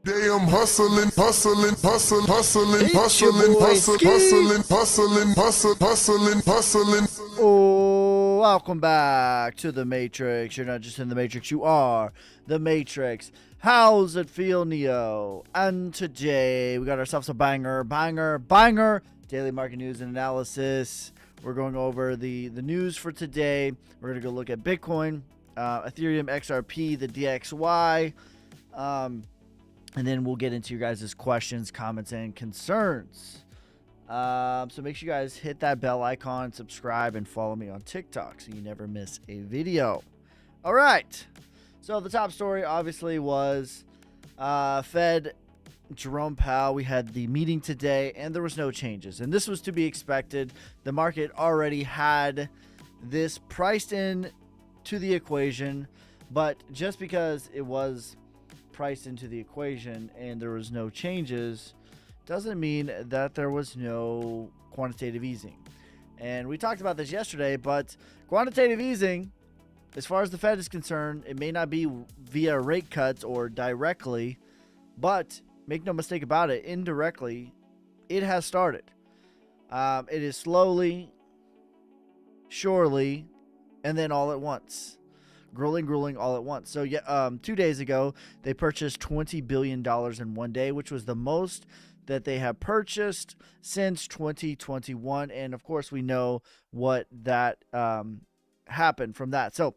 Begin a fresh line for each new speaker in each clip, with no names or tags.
Day I'm hustling, hustling, hustling, hustling,
It's your
hustling,
boy
hustling,
Ski.
hustling, hustling, hustling, hustling.
Oh, welcome back to the Matrix. You're not just in the Matrix, you are the Matrix. How's it feel, Neo? And today we got ourselves a banger daily market news and analysis. We're going over the news for today. We're going to go look at Bitcoin, Ethereum, XRP, the DXY. And then we'll get into your guys' questions, comments, and concerns. So make sure you guys hit that bell icon, subscribe, and follow me on TikTok so you never miss a video. All right. So the top story obviously was Fed Jerome Powell. We had the meeting today, and there was no changes. And this was to be expected. The market already had this priced in to the equation, but just because it was priced into the equation and there was no changes doesn't mean that there was no quantitative easing. And we talked about this yesterday, but quantitative easing, as far as the Fed is concerned, it may not be via rate cuts or directly, but make no mistake about it, indirectly it has started. It is slowly, surely, and then all at once. Grueling all at once. So yeah, 2 days ago, they purchased $20 billion in one day, which was the most that they have purchased since 2021. And of course, we know what that happened from that. So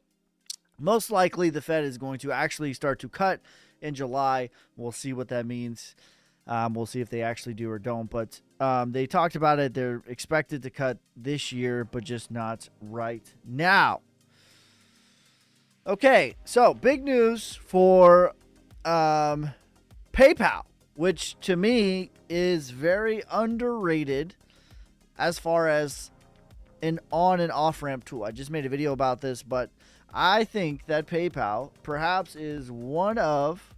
most likely the Fed is going to actually start to cut in July. We'll see what that means. We'll see if they actually do or don't. But they talked about it. They're expected to cut this year, but just not right now. Okay, so big news for PayPal, which to me is very underrated as far as an on and off ramp tool. I just made a video about this, but I think that PayPal perhaps is one of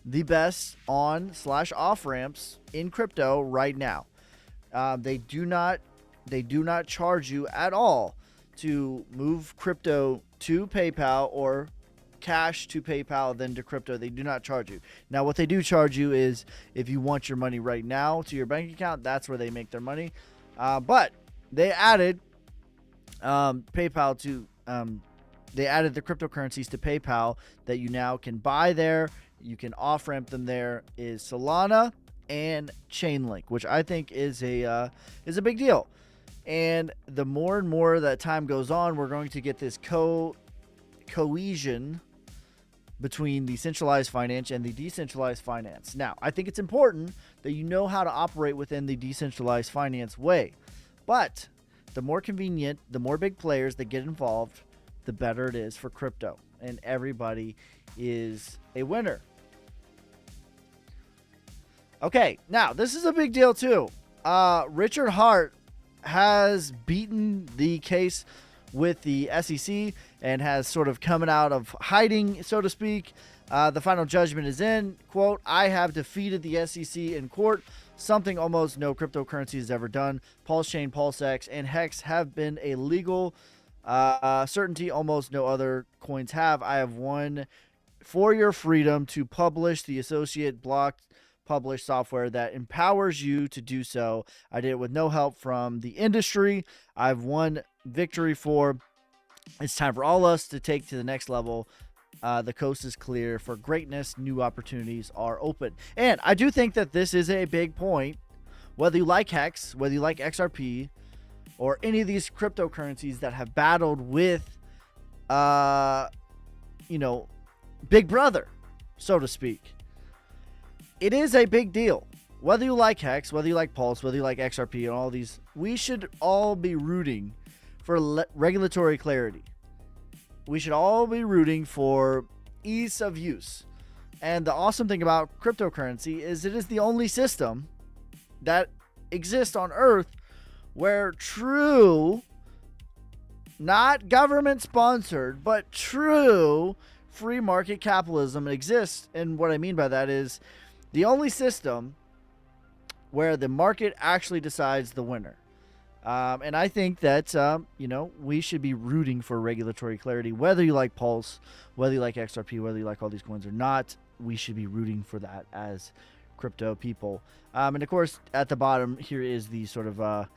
the best on/off ramps in crypto right now. They do not charge you at all to move crypto to PayPal or cash to PayPal then to crypto. They do not charge you. Now, what they do charge you is if you want your money right now to your bank account, that's where they make their money. But they added PayPal to they added the cryptocurrencies to PayPal that you now can buy there. You can off ramp them there. Is Solana and Chainlink, which I think is a big deal. And the more and more that time goes on, we're going to get this cohesion between the centralized finance and the decentralized finance. Now, I think it's important that you know how to operate within the decentralized finance way. But the more convenient, the more big players that get involved, the better it is for crypto. And everybody is a winner. Okay, now this is a big deal too. Richard Hart has beaten the case with the SEC and has sort of coming out of hiding, so to speak. The final judgment is in. Quote, "I have defeated the SEC in court, something almost no cryptocurrency has ever done. Pulse Chain, PulseX, and Hex have been a legal certainty almost no other coins have. I have won for your freedom to publish the associate block publish software that empowers you to do so. I did it with no help from the industry. I've won victory for. It's time for all us to take to the next level. The coast is clear for greatness. New opportunities are open." And I do think that this is a big point. Whether you like Hex, whether you like XRP, or any of these cryptocurrencies that have battled with, Big Brother, so to speak. It is a big deal. Whether you like Hex, whether you like Pulse, whether you like XRP, and all these, we should all be rooting for regulatory clarity. We should all be rooting for ease of use. And the awesome thing about cryptocurrency is it is the only system that exists on Earth where true, not government sponsored, but true free market capitalism exists. And what I mean by that is the only system where the market actually decides the winner. And I think that, we should be rooting for regulatory clarity, whether you like Pulse, whether you like XRP, whether you like all these coins or not. we should be rooting for that as crypto people. And of course, at the bottom here is the sort of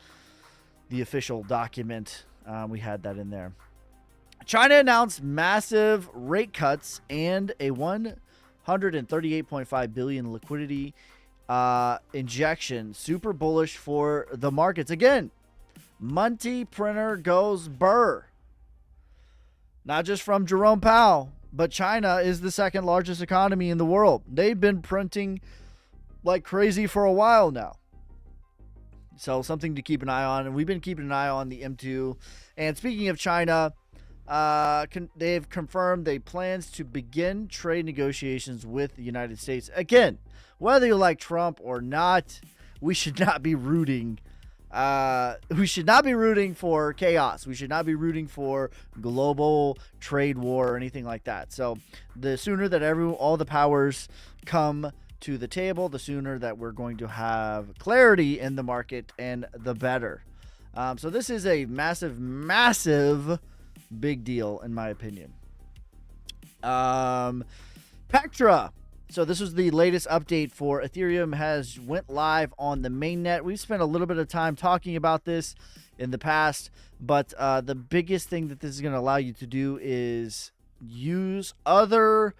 the official document. We had that in there. China announced massive rate cuts and a 138.5 billion liquidity injection. Super bullish for the markets. Again, Monty printer goes burr. Not just from Jerome Powell, but China is the second largest economy in the world. They've been printing like crazy for a while now. So something to keep an eye on. And we've been keeping an eye on the M2. And speaking of China, they've confirmed they plans to begin trade negotiations with the United States. Again, whether you like Trump or not, we should not be rooting. We should not be rooting for chaos. We should not be rooting for global trade war or anything like that. So the sooner that all the powers come to the table, the sooner that we're going to have clarity in the market, and the better. So this is a massive, massive big deal in my opinion. Pectra. So this was the latest update for Ethereum, has went live on the mainnet. We've spent a little bit of time talking about this in the past, but the biggest thing that this is going to allow you to do is use other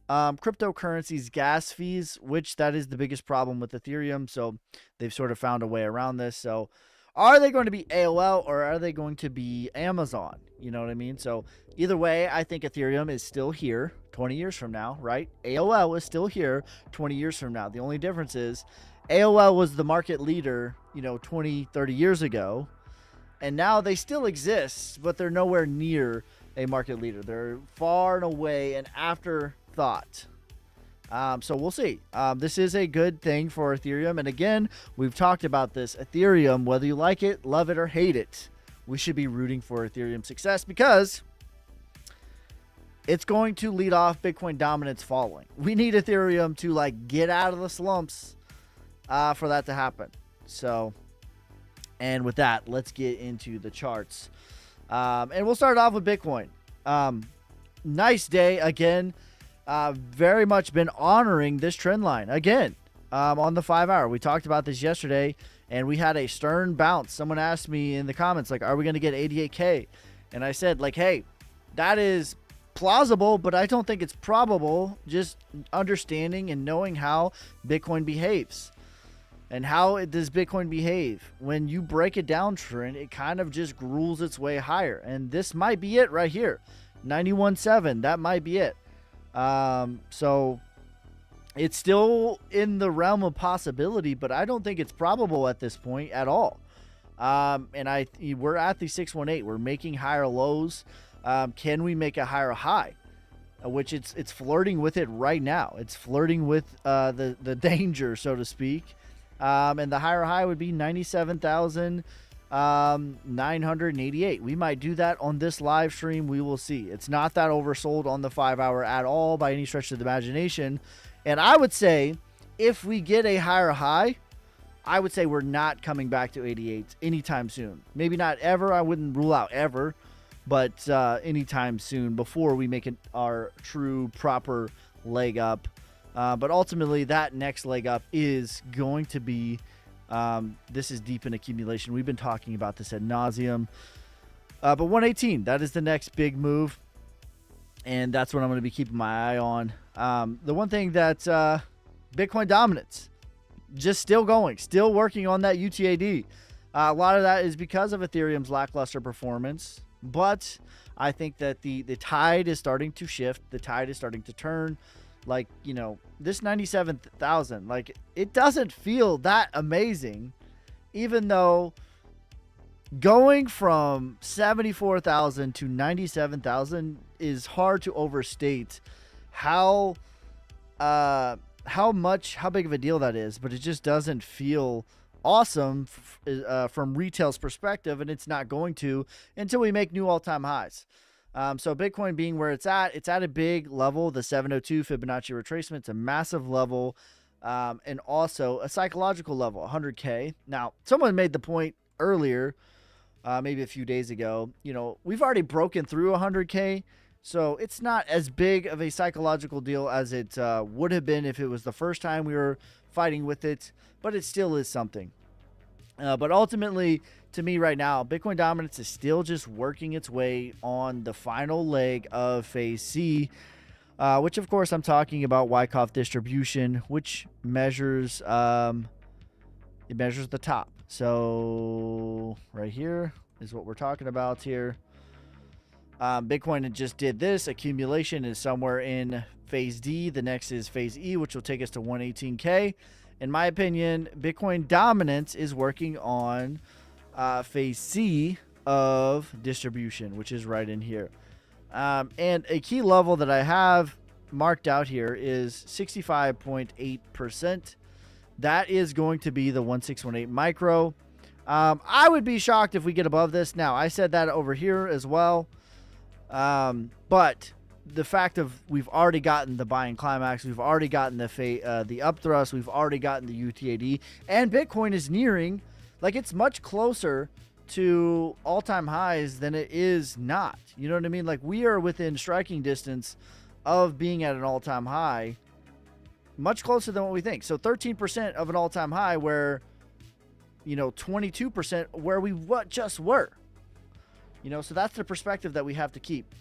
cryptocurrencies gas fees, which that is the biggest problem with Ethereum. So they've sort of found a way around this. So are they going to be AOL or are they going to be Amazon? You know what I mean? So either way, I think Ethereum is still here 20 years from now, right? AOL is still here 20 years from now. The only difference is AOL was the market leader, 20, 30 years ago. And now they still exist, but they're nowhere near a market leader. They're far and away an afterthought. So we'll see. This is a good thing for Ethereum. And again, we've talked about this. Ethereum, whether you like it, love it, or hate it, we should be rooting for Ethereum success because it's going to lead off Bitcoin dominance falling. We need Ethereum to get out of the slumps for that to happen. So, and with that, let's get into the charts. And we'll start off with Bitcoin. Nice day again. Very much been honoring this trend line again on the 5 hour. We talked about this yesterday and we had a stern bounce. Someone asked me in the comments, are we going to get 88K? And I said, hey, that is plausible, but I don't think it's probable. Just understanding and knowing how Bitcoin behaves. And how does Bitcoin behave? When you break it down trend, it kind of just gruels its way higher. And this might be it right here. 91.7, that might be it. So it's still in the realm of possibility, but I don't think it's probable at this point at all. And we're at the 618. We're making higher lows. Can we make a higher high? Which it's flirting with it right now. It's flirting with the danger, so to speak. And the higher high would be 97,988. We might do that on this live stream. We will see. It's not that oversold on the 5 hour at all by any stretch of the imagination. And I would say if we get a higher high, I would say we're not coming back to 88 anytime soon. Maybe not ever. I wouldn't rule out ever, but anytime soon before we make our true proper leg up. But ultimately, that next leg up is going to be, this is deep in accumulation. We've been talking about this ad nauseum. But 118, that is the next big move. And that's what I'm going to be keeping my eye on. The one thing that Bitcoin dominance, just still going, still working on that UTAD. A lot of that is because of Ethereum's lackluster performance. But I think that the tide is starting to shift. The tide is starting to turn. This 97,000, it doesn't feel that amazing, even though going from 74,000 to 97,000 is hard to overstate how big of a deal that is, but it just doesn't feel awesome from retail's perspective, and it's not going to until we make new all-time highs. So Bitcoin being where it's at a big level, the 702 Fibonacci retracement. It's a massive level, and also a psychological level, 100K. Now, someone made the point earlier, maybe a few days ago, we've already broken through 100K. So it's not as big of a psychological deal as it would have been if it was the first time we were fighting with it, but it still is something. But ultimately, to me right now, Bitcoin Dominance is still just working its way on the final leg of Phase C, which of course I'm talking about Wyckoff distribution, which measures it measures the top. So right here is what we're talking about here. Bitcoin just did this. Accumulation is somewhere in Phase D. The next is Phase E, which will take us to 118K. In my opinion, Bitcoin Dominance is working on Phase C of distribution, which is right in here. And a key level that I have marked out here is 65.8%. That is going to be the 1618 micro. I would be shocked if we get above this. Now, I said that over here as well. But the fact of we've already gotten the buying climax, we've already gotten the upthrust, we've already gotten the UTAD, and Bitcoin is nearing, like, it's much closer to all-time highs than it is not. You know what I mean? Like, we are within striking distance of being at an all-time high, much closer than what we think. So 13% of an all-time high, where, you know, 22% where we just were. You know, so that's the perspective that we have to keep.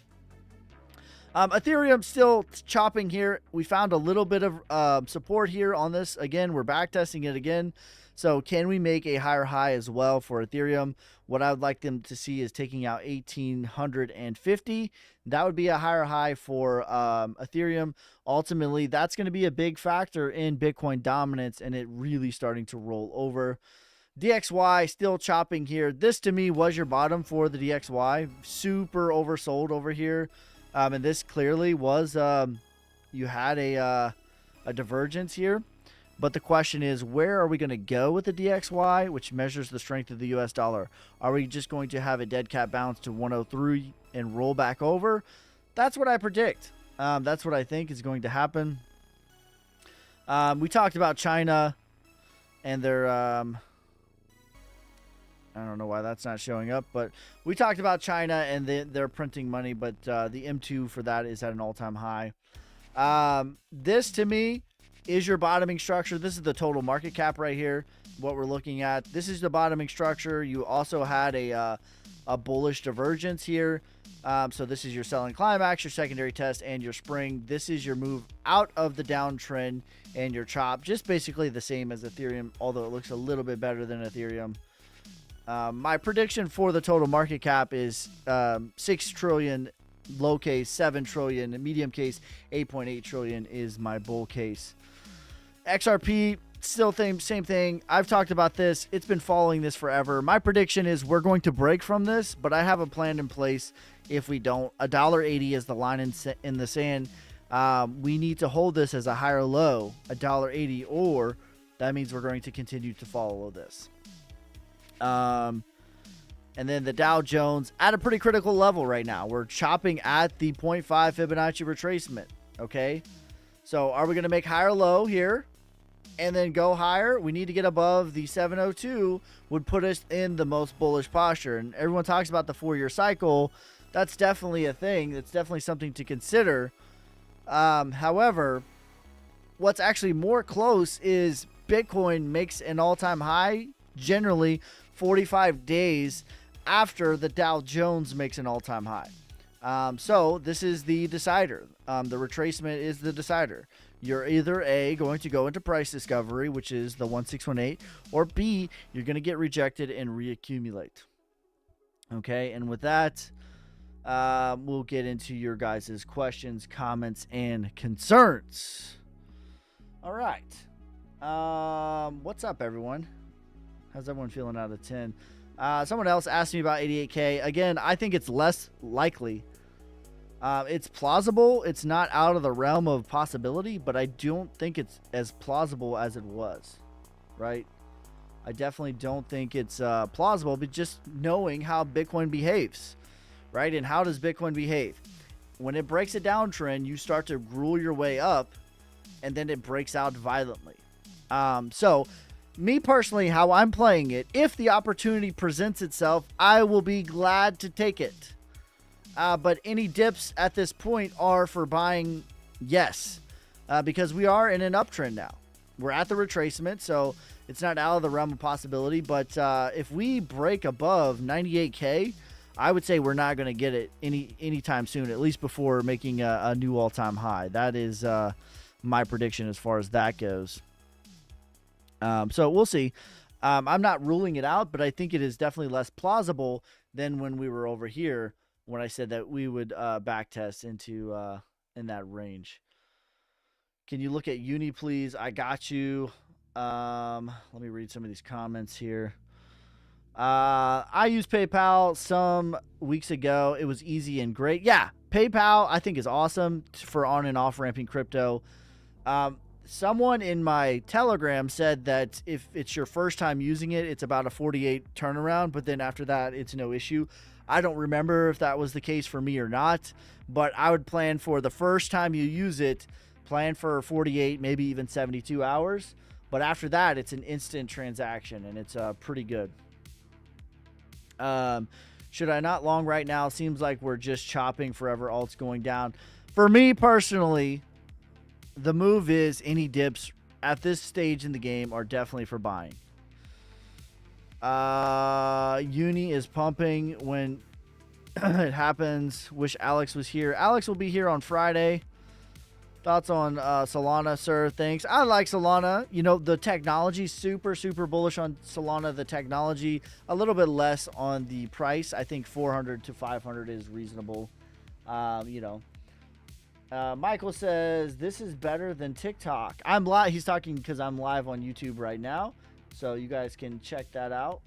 Ethereum still chopping here. We found a little bit of support here on this. Again, we're back testing it again. So can we make a higher high as well for Ethereum? What I would like them to see is taking out 1,850. That would be a higher high for Ethereum. Ultimately, that's going to be a big factor in Bitcoin dominance and it really starting to roll over. DXY still chopping here. This to me was your bottom for the DXY. Super oversold over here. And this clearly was, you had a divergence here. But the question is, where are we going to go with the DXY, which measures the strength of the US dollar? Are we just going to have a dead cat bounce to 103 and roll back over? That's what I predict. That's what I think is going to happen. We talked about China and their... I don't know why that's not showing up, but we talked about China and they're printing money, but the M2 for that is at an all-time high. This, to me, is your bottoming structure. This is the total market cap right here, what we're looking at. This is the bottoming structure. You also had a bullish divergence here. So this is your selling climax, your secondary test, and your spring. This is your move out of the downtrend and your chop. Just basically the same as Ethereum, although it looks a little bit better than Ethereum. My prediction for the total market cap is 6 trillion, low case 7 trillion, medium case 8.8 trillion is my bull case. XRP, still same thing. I've talked about this. It's been following this forever. My prediction is we're going to break from this, but I have a plan in place if we don't. $1.80 is the line in the sand. We need to hold this as a higher low, $1.80, or that means we're going to continue to follow this. And then the Dow Jones at a pretty critical level right now. We're chopping at the 0.5 Fibonacci retracement. Okay. So are we going to make higher low here and then go higher? We need to get above the 702 would put us in the most bullish posture. And everyone talks about the 4-year cycle. That's definitely a thing. That's definitely something to consider. However, what's actually more close is Bitcoin makes an all-time high generally 45 days after the Dow Jones makes an all-time high. So this is the decider. The retracement is the decider. You're either A, going to go into price discovery, which is the 1618, or B, you're going to get rejected and reaccumulate. Okay, and with that, we'll get into your guys' questions, comments, and concerns. All right. What's up, everyone? How's everyone feeling out of 10? Someone else asked me about 88K. Again, I think it's less likely. It's plausible. It's not out of the realm of possibility, but I don't think it's as plausible as it was, right? I definitely don't think it's plausible, but just knowing how Bitcoin behaves, right? And how does Bitcoin behave? When it breaks a downtrend, you start to gruel your way up, and then it breaks out violently. So me personally, how I'm playing it, if the opportunity presents itself, I will be glad to take it. But any dips at this point are for buying, yes, because we are in an uptrend now. We're at the retracement, so it's not out of the realm of possibility. But if we break above 98K, I would say we're not going to get it anytime soon, at least before making a new all-time high. That is my prediction as far as that goes. So we'll see. I'm not ruling it out, but I think it is definitely less plausible than when we were over here when I said that we would backtest into in that range. Can you look at Uni, please? I got you. Let me read some of these comments here. I used PayPal some weeks ago. It was easy and great. Yeah, PayPal I think is awesome for on and off ramping crypto. Someone in my Telegram said that if it's your first time using it, it's about a 48 turnaround, but then after that, it's no issue. I don't remember if that was the case for me or not, but I would plan for the first time you use it, plan for 48, maybe even 72 hours. But after that, it's an instant transaction, and it's pretty good. Should I not long right now? Seems like we're just chopping forever. Alt's going down. For me personally, the move is any dips at this stage in the game are definitely for buying. Uni is pumping when it happens. Wish Alex was here. Alex will be here on Friday. Thoughts on Solana, sir? Thanks. I like Solana. You know, the technology, super bullish on Solana. The technology, a little bit less on the price. I think 400 to 500 is reasonable. You know. Michael says, this is better than TikTok. I'm live. He's talking because I'm live on YouTube right now. So you guys can check that out.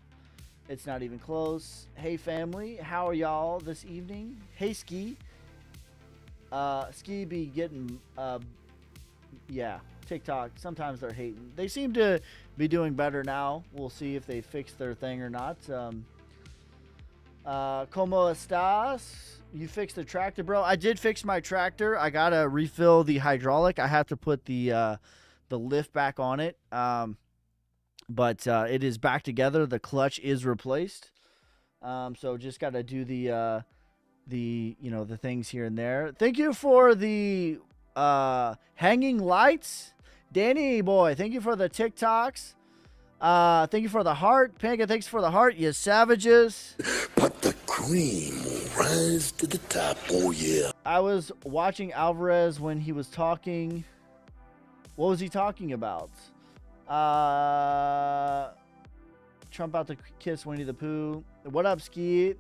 It's not even close. Hey, family. How are y'all this evening? Hey, Ski. Ski be getting, yeah, TikTok. Sometimes they're hating. They seem to be doing better now. We'll see if they fix their thing or not. Como estás? You fixed the tractor, bro? I did fix my tractor. I gotta refill the hydraulic. I have to put the lift back on it. But it is back together. The clutch is replaced. So just gotta do the you know, the things here and there. Thank you for the hanging lights, Danny boy. Thank you for the TikToks. Thank you for the heart. Panga, thanks for the heart, you savages.
But the cream will rise to the top, oh yeah.
I was watching Alvarez when he was talking. What was he talking about? Trump out to kiss Winnie the Pooh. What up, Ski?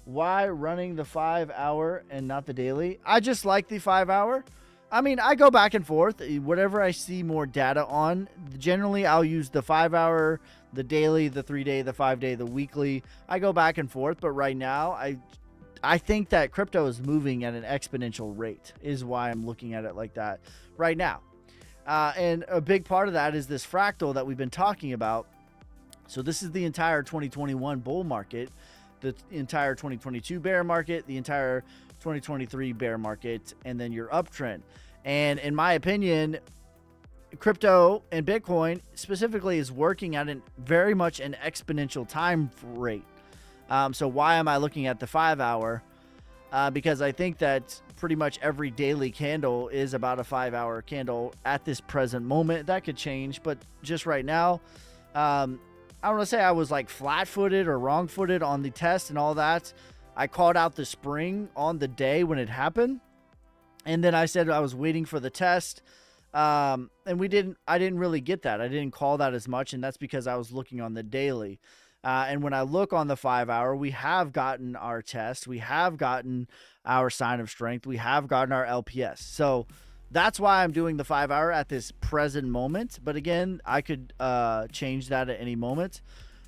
Why running the 5 hour and not the daily? I just like the 5 hour. I mean, I go back and forth. Whatever I see more data on, generally I'll use the 5 hour, the daily, the 3 day, the 5 day, the weekly. I go back and forth, but right now I think that crypto is moving at an exponential rate is why I'm looking at it like that right now. And a big part of that is this fractal that we've been talking about. So this is the entire 2021 bull market, the entire 2022 bear market, the entire 2023 bear market, and then your uptrend. And in my opinion, crypto and Bitcoin specifically is working at very much an exponential time rate. So why am I looking at the 5 hour? Because I think that pretty much every daily candle is about a 5 hour candle at this present moment. That could change, but just right now, I don't want to say I was like flat-footed or wrong-footed on the test and all that. I called out the spring on the day when it happened, and then I said I was waiting for the test, and I didn't really get that. I didn't call that as much, and that's because I was looking on the daily. And when I look on the 5 hour, we have gotten our test, we have gotten our sign of strength, we have gotten our LPS. So that's why I'm doing the 5 hour at this present moment. But again, I could change that at any moment.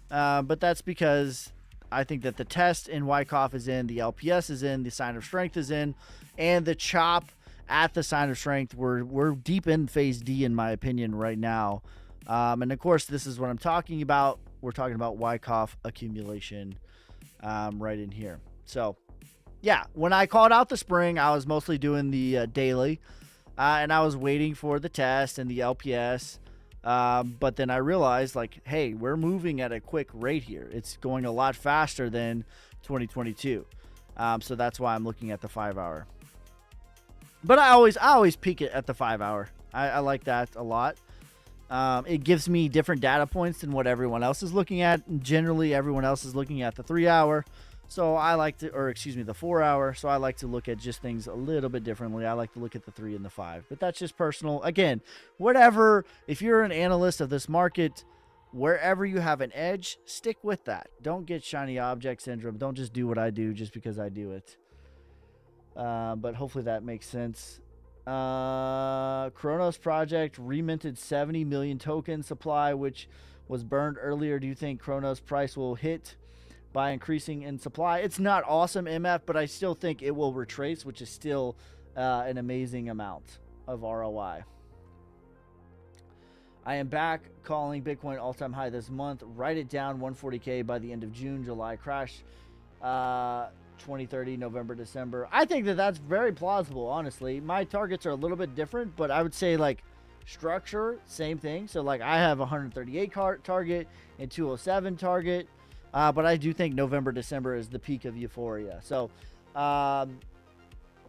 But that's because I think that the test in Wyckoff is in, the LPS is in, the sign of strength is in, and the chop at the sign of strength, we're deep in phase D in my opinion right now. And of course, this is what I'm talking about. We're talking about Wyckoff accumulation right in here. So yeah, when I called out the spring, I was mostly doing the daily. And I was waiting for the test and the LPS. But then I realized, like, hey, we're moving at a quick rate here. It's going a lot faster than 2022. So that's why I'm looking at the 5 hour. But I always peek it at the 5 hour. I like that a lot. It gives me different data points than what everyone else is looking at. Generally, everyone else is looking at the 3 hour. So I like to, or excuse me, the 4 hour. So I like to look at just things a little bit differently. I like to look at the 3 and the 5. But that's just personal. Again, whatever, if you're an analyst of this market, wherever you have an edge, stick with that. Don't get shiny object syndrome. Don't just do what I do just because I do it. But hopefully that makes sense. Kronos project reminted 70 million token supply, which was burned earlier. Do you think Kronos price will hit by increasing in supply? It's not awesome, MF, but I still think it will retrace, which is still an amazing amount of ROI. I am back calling Bitcoin all-time high this month. Write it down, 140K by the end of June. July crash, 2030, November, December. I think that that's very plausible, honestly. My targets are a little bit different, but I would say, like, structure, same thing. So, like, I have 138 target and 207 target. But I do think November, December is the peak of euphoria. So,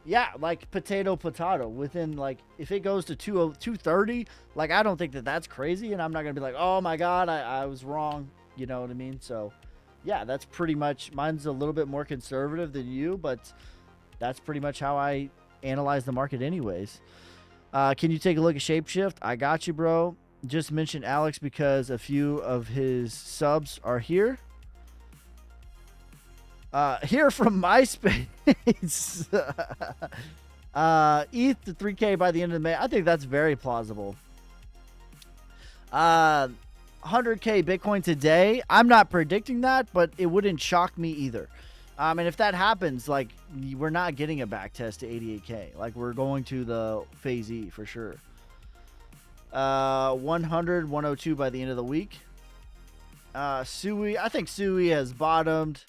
yeah, like potato. Within, like, if it goes to 230, like, I don't think that that's crazy. And I'm not going to be like, oh, my God, I was wrong. You know what I mean? So, yeah, that's pretty much, mine's a little bit more conservative than you. But that's pretty much how I analyze the market anyways. Can you take a look at Shapeshift? I got you, bro. Just mention Alex because a few of his subs are here. Here from MySpace. ETH to 3K by the end of May. I think that's very plausible. 100K Bitcoin today. I'm not predicting that, but it wouldn't shock me either. And if that happens, like, we're not getting a back test to 88K. Like, we're going to the phase E for sure. 100, 102 by the end of the week. Sui. I think Sui has bottomed.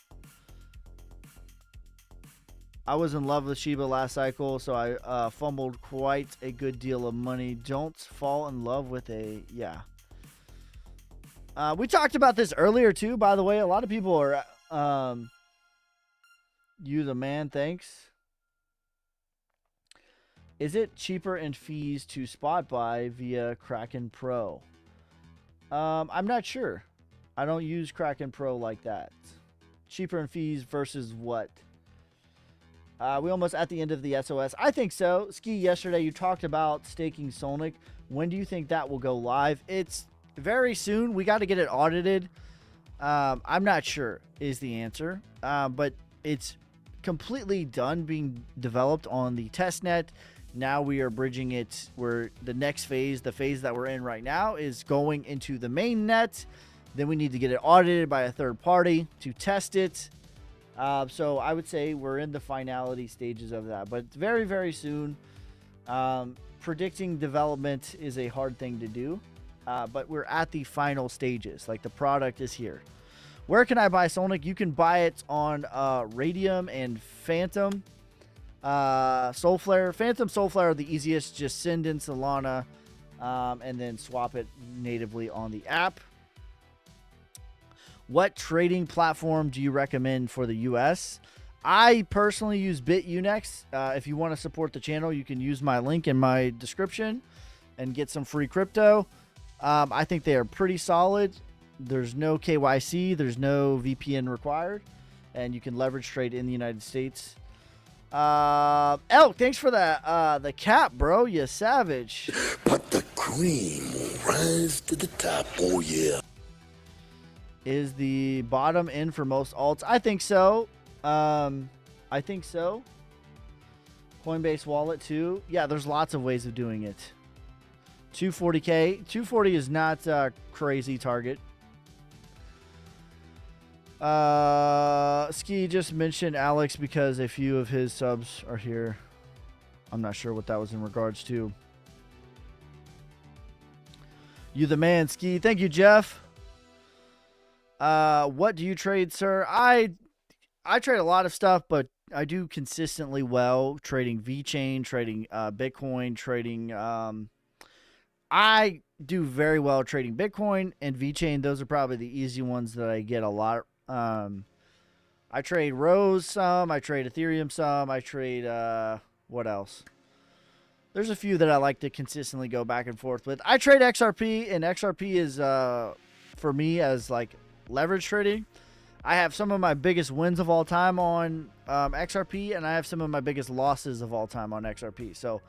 I was in love with Shiba last cycle, so I fumbled quite a good deal of money. Don't fall in love with a... Yeah. We talked about this earlier, too, by the way. A lot of people are... you the man, thanks. Is it cheaper in fees to spot buy via Kraken Pro? I'm not sure. I don't use Kraken Pro like that. Cheaper in fees versus what? We almost at the end of the SOS. I think so. Ski, yesterday you talked about staking Solnic. When do you think that will go live? It's very soon. We got to get it audited. I'm not sure is the answer. But it's completely done being developed on the testnet. Now we are bridging it where the next phase, the phase that we're in right now, is going into the main net. Then we need to get it audited by a third party to test it. So I would say we're in the finality stages of that, but very, very soon. Predicting development is a hard thing to do, but we're at the final stages. Like, the product is here. Where can I buy Solnic? You can buy it on Radium and Phantom. Soulflare. Phantom, Soulflare are the easiest. Just send in Solana and then swap it natively on the app. What trading platform do you recommend for the US? I personally use BitUnex. If you want to support the channel, you can use my link in my description and get some free crypto. I think they are pretty solid. There's no KYC. There's no VPN required. And you can leverage trade in the United States. Elk, thanks for the cap, bro. You savage.
But the cream will rise to the top, oh yeah.
Is the bottom in for most alts? I think so. I think so. Coinbase wallet too. Yeah, there's lots of ways of doing it. 240K. 240 is not a crazy target. Ski just mentioned Alex because a few of his subs are here. I'm not sure what that was in regards to. You the man, Ski. Thank you, Jeff. What do you trade, sir? I trade a lot of stuff, but I do consistently well trading VeChain, trading Bitcoin, trading I do very well trading Bitcoin and VeChain. Those are probably the easy ones that I get a lot I trade Rose some. I trade Ethereum some. I trade, what else? There's a few that I like to consistently go back and forth with. I trade XRP, and XRP is, for me, as like leverage trading. I have some of my biggest wins of all time on XRP, and I have some of my biggest losses of all time on XRP. So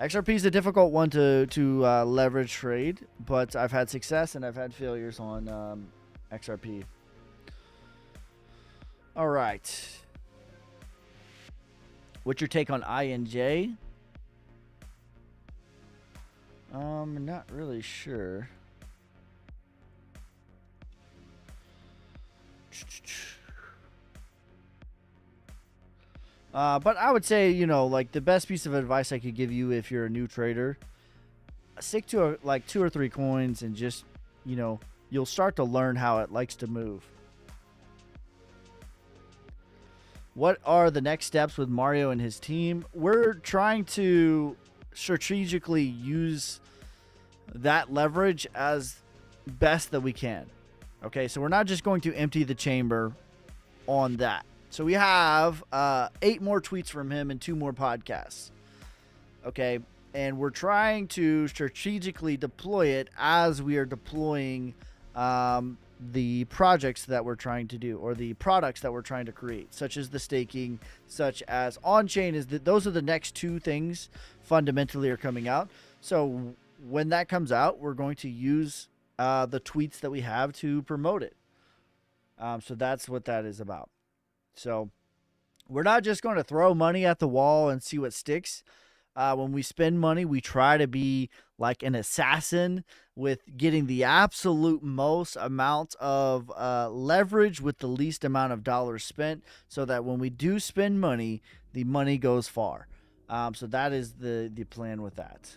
XRP is a difficult one to leverage trade, but I've had success and I've had failures on XRP. All right. What's your take on INJ? Not really sure. But I would say, you know, like the best piece of advice I could give you if you're a new trader, stick to like 2 or 3 coins and just, you know, you'll start to learn how it likes to move. What are the next steps with Mario and his team? We're trying to strategically use that leverage as best that we can. Okay, so we're not just going to empty the chamber on that. So we have 8 more tweets from him and 2 more podcasts. Okay, and we're trying to strategically deploy it as we are deploying the projects that we're trying to do, or the products that we're trying to create, such as the staking, such as on-chain. Those are the next 2 things fundamentally are coming out. So when that comes out, we're going to use the tweets that we have to promote it. So that's what that is about. So we're not just going to throw money at the wall and see what sticks. When we spend money, we try to be like an assassin with getting the absolute most amount of leverage with the least amount of dollars spent, so that when we do spend money, the money goes far. So that is the plan with that.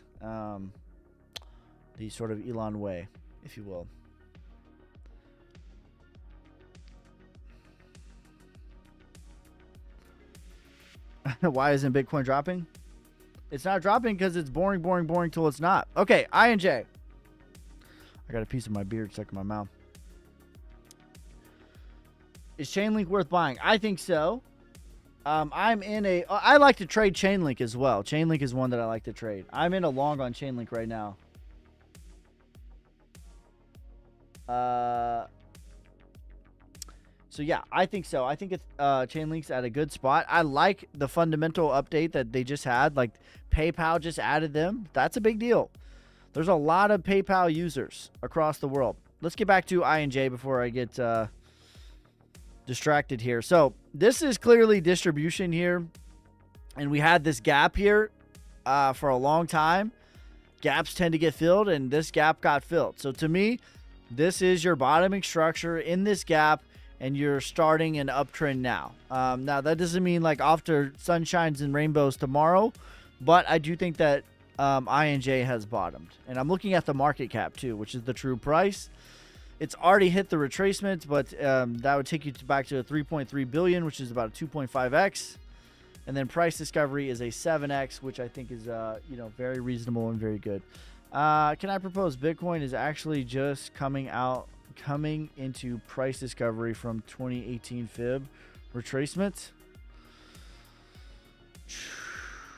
The sort of Elon way, if you will. Why isn't Bitcoin dropping? It's not dropping because it's boring till it's not. Okay, INJ. I got a piece of my beard stuck in my mouth. Is Chainlink worth buying? I think so. I'm in a... I like to trade Chainlink as well. Chainlink is one that I like to trade. I'm in a long on Chainlink right now. So yeah, I think so. I think it's Chainlink's at a good spot. I like the fundamental update that they just had. Like PayPal just added them. That's a big deal. There's a lot of PayPal users across the world. Let's get back to INJ before I get distracted here. So this is clearly distribution here, and we had this gap here for a long time. Gaps tend to get filled, and this gap got filled. So to me, this is your bottoming structure in this gap, and you're starting an uptrend now. Now, that doesn't mean like after sunshines and rainbows tomorrow, but I do think that INJ has bottomed. And I'm looking at the market cap too, which is the true price. It's already hit the retracement, but that would take you back to a 3.3 billion, which is about a 2.5x. And then price discovery is a 7x, which I think is very reasonable and very good. Can I propose Bitcoin is actually just coming into price discovery from 2018 fib retracement?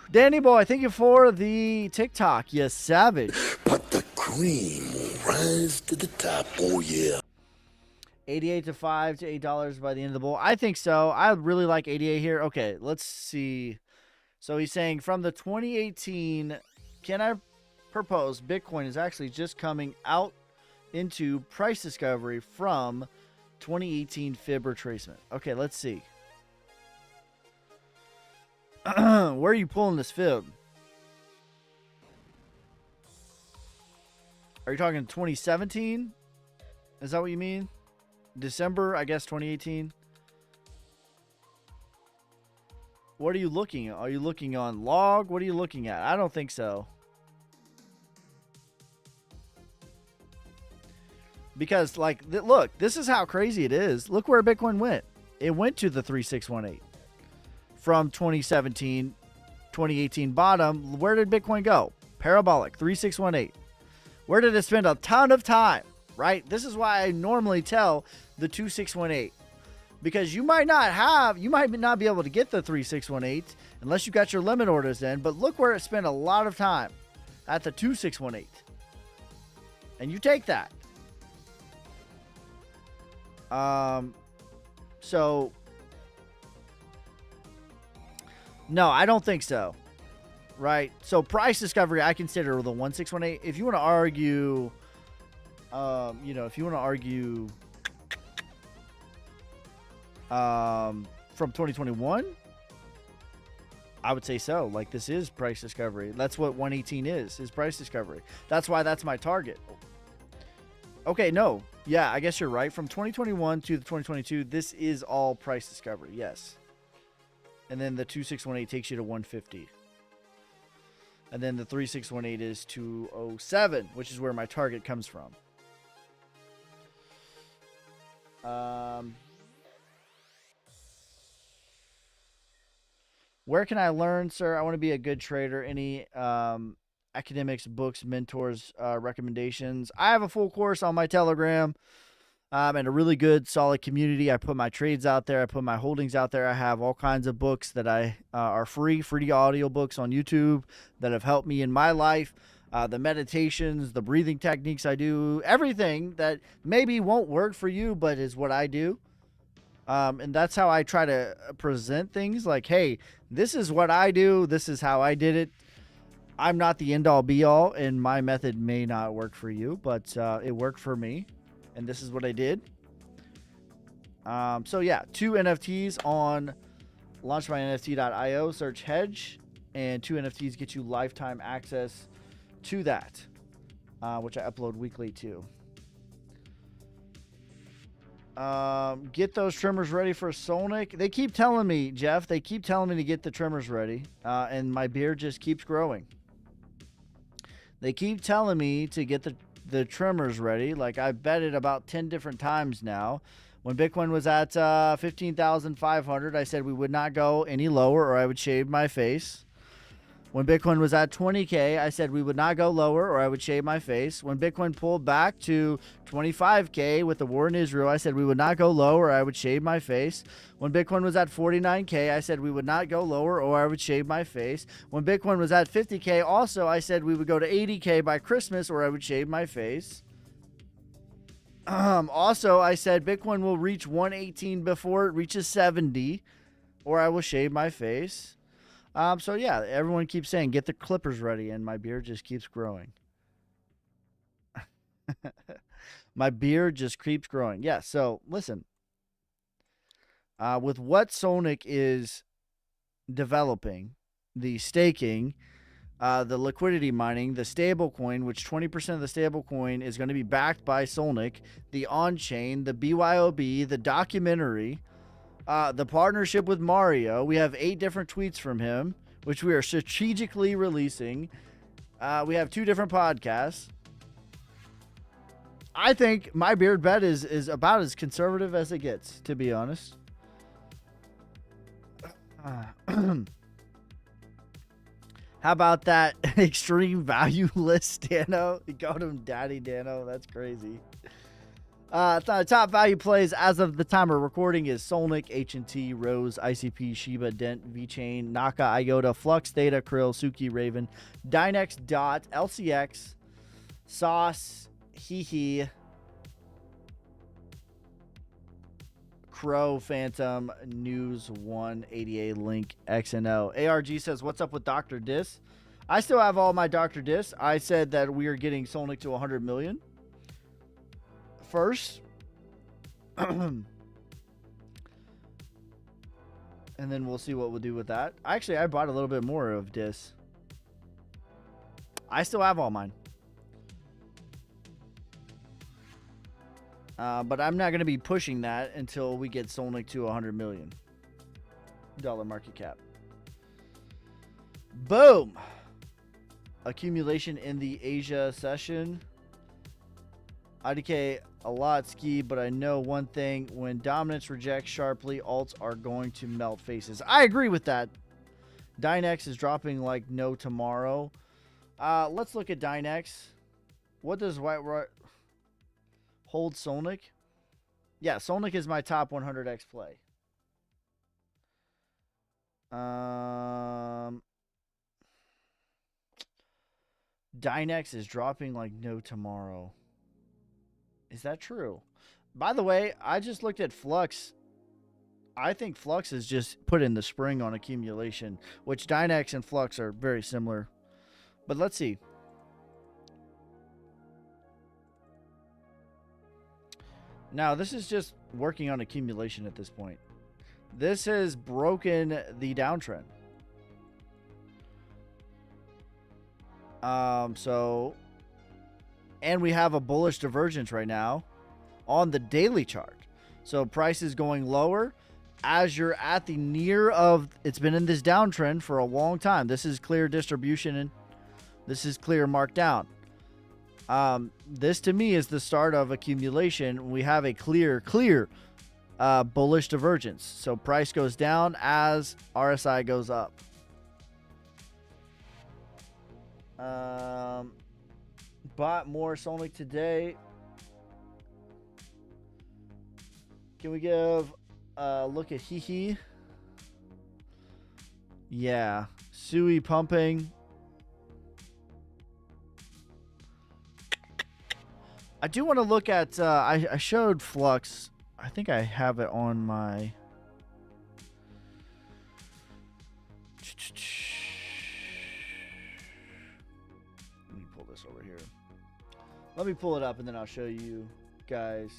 Danny boy, thank you for the TikTok. Yes, savage.
But the cream will rise to the top. Oh yeah.
88 to $5 to $8 by the end of the bull. I think so. I really like 88 here. Okay, let's see. So he's saying from the 2018, can I propose Bitcoin is actually just coming out into price discovery from 2018 fib retracement. Okay, let's see. Where are you pulling this fib? Are you talking 2017? Is that what you mean? December, I guess 2018. What are you looking at? Are you looking on log? What are you looking at? I don't think so. Because, like, look, this is how crazy it is. Look where Bitcoin went. It went to the 3618 from 2017, 2018 bottom. Where did Bitcoin go? Parabolic, 3618. Where did it spend a ton of time, right? This is why I normally tell the 2618. because you might not be able to get the 3618 unless you got your limit orders in. But look where it spent a lot of time, at the 2618, and you take that. So no, I don't think so. Right. So price discovery, I consider the 1618. If you want to argue, if you want to argue, from 2021, I would say so. Like, this is price discovery. That's what 118 is price discovery. That's why that's my target. Okay, no. Yeah, I guess you're right. From 2021 to the 2022, this is all price discovery. Yes. And then the 2618 takes you to 150. And then the 3618 is 207, which is where my target comes from. Where can I learn, sir? I want to be a good trader. Any academics, books, mentors, recommendations? I have a full course on my Telegram and a really good, solid community. I put my trades out there. I put my holdings out there. I have all kinds of books that are free audio books on YouTube that have helped me in my life. The meditations, the breathing techniques I do, everything that maybe won't work for you, but is what I do. And that's how I try to present things like, hey, this is what I do. This is how I did it. I'm not the end all be all, and my method may not work for you, but it worked for me. And this is what I did. So yeah, 2 NFTs on launchmynft.io, search hedge, and 2 NFTs get you lifetime access to that, which I upload weekly too. Get those trimmers ready for Solnic. They keep telling me, Jeff, they keep telling me to get the trimmers ready, and my beard just keeps growing. They keep telling me to get the trimmers ready. Like, I've betted about 10 different times now. When Bitcoin was at 15,500, I said we would not go any lower or I would shave my face. When Bitcoin was at 20K, I said we would not go lower or I would shave my face. When Bitcoin pulled back to 25K with the war in Israel, I said we would not go lower or I would shave my face. When Bitcoin was at 49K, I said we would not go lower or I would shave my face. When Bitcoin was at 50K, also I said we would go to 80K by Christmas or I would shave my face. Also, I said Bitcoin will reach 118 before it reaches 70 or I will shave my face. So yeah, everyone keeps saying, get the clippers ready, and my beard just keeps growing. My beard just keeps growing. Yeah, so listen. With what Solnic is developing, the staking, the liquidity mining, the stable coin, which 20% of the stable coin is going to be backed by Solnic, the on-chain, the BYOB, the documentary, the partnership with Mario. We have 8 different tweets from him, which we are strategically releasing. We have 2 different podcasts. I think my beard bet is about as conservative as it gets, to be honest. How about that extreme value list, Dano? You got him Daddy Dano. That's crazy. Top value plays as of the time of recording is Solnic, HNT, Rose, ICP, Shiba, Dent, VeChain, Naka, IOTA, Flux, Theta, Krill, Suki, Raven, Dynex, Dot, LCX, Sauce, Hehe, Crow, Phantom, News, 1, ADA, Link, XNO. ARG says, what's up with Dr. Dis? I still have all my Dr. Dis. I said that we are getting Solnic to 100 million. First, and then we'll see what we'll do with that. Actually, I bought a little bit more of Dis. I still have all mine. But I'm not going to be pushing that until we get Solnic to $100 million market cap. Boom! Accumulation in the Asia session. IDK a lot ski, but I know one thing. When dominance rejects sharply, alts are going to melt faces. I agree with that. Dynex is dropping like no tomorrow. Let's look at Dynex. What does White hold Solnic? Yeah, Solnic is my top 100x play. Dynex is dropping like no tomorrow. Is that true? By the way, I just looked at Flux. I think Flux is just put in the spring on accumulation, which Dynex and Flux are very similar. But let's see. Now, this is just working on accumulation at this point. This has broken the downtrend. And we have a bullish divergence right now on the daily chart. So price is going lower as you're at the near of, it's been in this downtrend for a long time. This is clear distribution and this is clear markdown. This to me is the start of accumulation. We have a clear bullish divergence. So price goes down as RSI goes up. Bought more Solnic today. Can we give a look at Hehe? Yeah. Sui pumping. I do want to look at, I showed Flux. I think I have it on my... Let me pull this over here. Let me pull it up and then I'll show you guys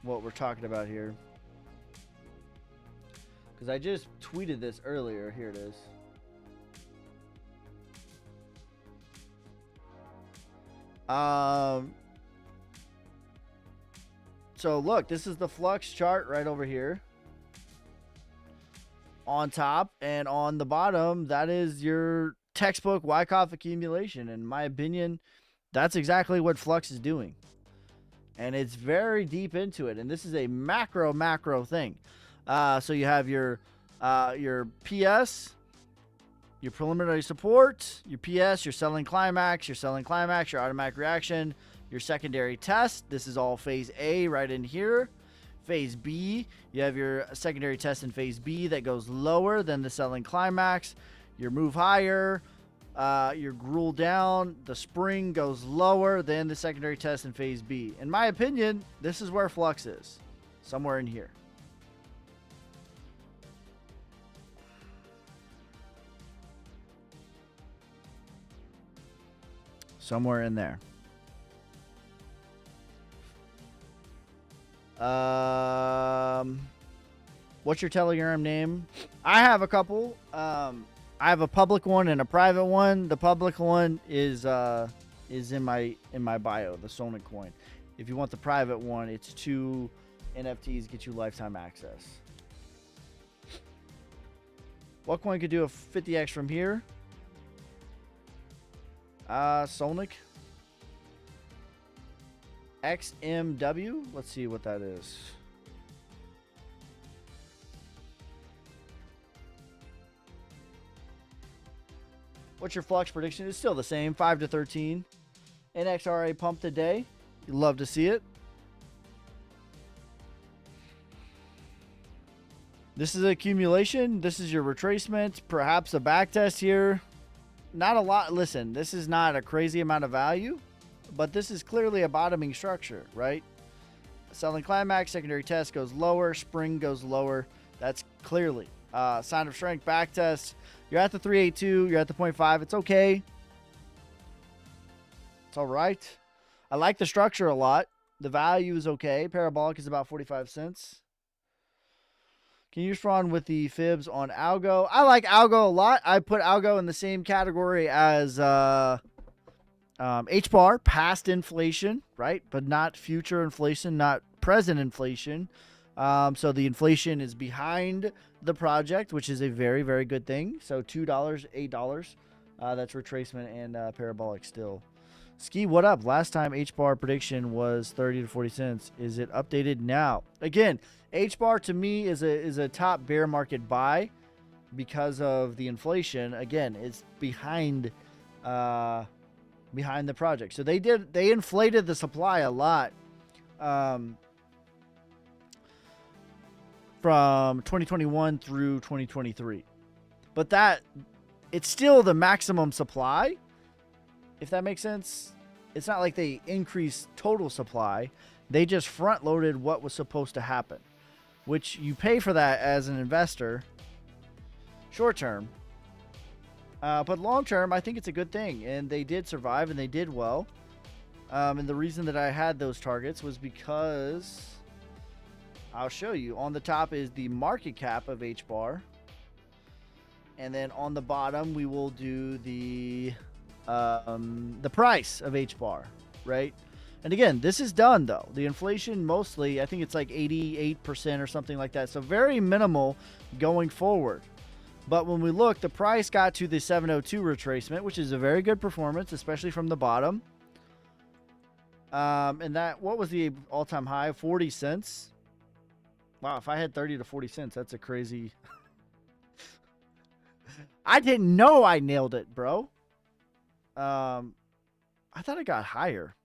what we're talking about here. Because I just tweeted this earlier. Here it is. So look, this is the Flux chart right over here. On top and on the bottom, that is your textbook Wyckoff accumulation. In my opinion, that's exactly what Flux is doing. And it's very deep into it. And this is a macro thing. So you have your PS, your preliminary support, your PS, your selling climax, your automatic reaction, your secondary test. This is all phase A right in here. Phase B, you have your secondary test in phase B that goes lower than the selling climax. Your move higher, your gruel down, the spring goes lower than the secondary test in phase B. In my opinion, this is where Flux is, somewhere in here. Somewhere in there. What's your Telegram name? I have a couple. I have a public one and a private one. The public one is in my bio, the Solnic coin. If you want the private one, it's 2 NFTs, get you lifetime access. What coin could do a 50x from here? Solnic. XMW. Let's see what that is. What's your Flux prediction? It's still the same, 5 to 13. NXRA pump today. You love to see it. This is accumulation. This is your retracement. Perhaps a back test here. Not a lot. Listen, this is not a crazy amount of value, but this is clearly a bottoming structure, right? Selling climax, secondary test goes lower, spring goes lower. That's clearly sign of strength, back test. You're at the 382, you're at the 0.5. It's okay. It's all right. I like the structure a lot. The value is okay. Parabolic is about 45 cents. Can you respond with the fibs on Algo? I like Algo a lot. I put Algo in the same category as HBAR, past inflation, right? But not future inflation, not present inflation. So the inflation is behind the project, which is a very, very good thing. So $2, $8. That's retracement and parabolic still. Ski, what up? Last time HBAR prediction was 30 to 40 cents. Is it updated now? Again, HBAR to me is a top bear market buy because of the inflation. Again, it's behind the project. So they inflated the supply a lot from 2021 through 2023. But that, it's still the maximum supply, if that makes sense. It's not like they increased total supply. They just front loaded what was supposed to happen, which you pay for that as an investor short term. But long term, I think it's a good thing. And they did survive and they did well. And the reason that I had those targets was because I'll show you. On the top is the market cap of H-bar. And then on the bottom, we will do the price of H-bar, right? And again, this is done though. The inflation mostly, I think it's like 88% or something like that. So very minimal going forward. But when we look, the price got to the 702 retracement, which is a very good performance, especially from the bottom. And that, what was the all-time high? 40 cents. Wow, if I had 30 to 40 cents, that's a crazy... I didn't know I nailed it, bro. I thought it got higher.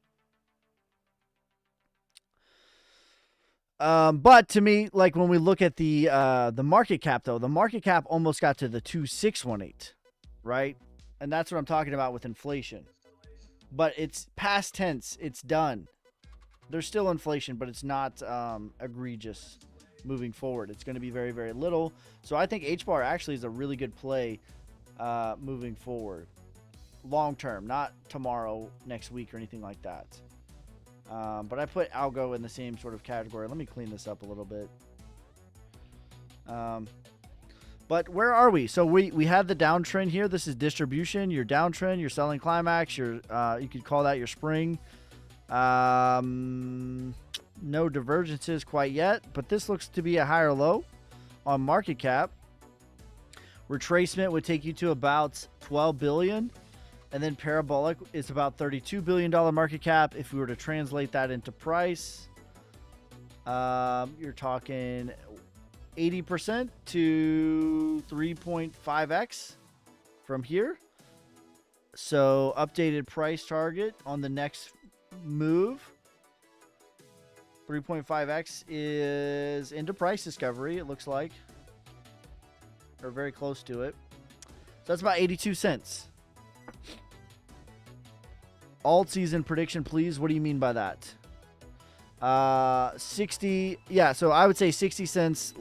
But to me, like when we look at the market cap, though, the market cap almost got to the 2618, right? And that's what I'm talking about with inflation. But it's past tense. It's done. There's still inflation, but it's not egregious moving forward. It's going to be very, very little. So I think H-bar actually is a really good play moving forward. Long term, not tomorrow, next week, or anything like that. But I put algo in the same sort of category. Let me clean this up a little bit. But where are we? So we have the downtrend here. This is distribution, your downtrend, your selling climax, your you could call that your spring. No divergences quite yet, but this looks to be a higher low on market cap. Retracement would take you to about 12 billion. And then parabolic is about $32 billion market cap. If we were to translate that into price, you're talking 80% to 3.5x from here. So updated price target on the next move. 3.5x is into price discovery, it looks like. Or very close to it. So that's about 82 cents. Alt season prediction, please. What do you mean by that? 60. Yeah, so I would say 60 cents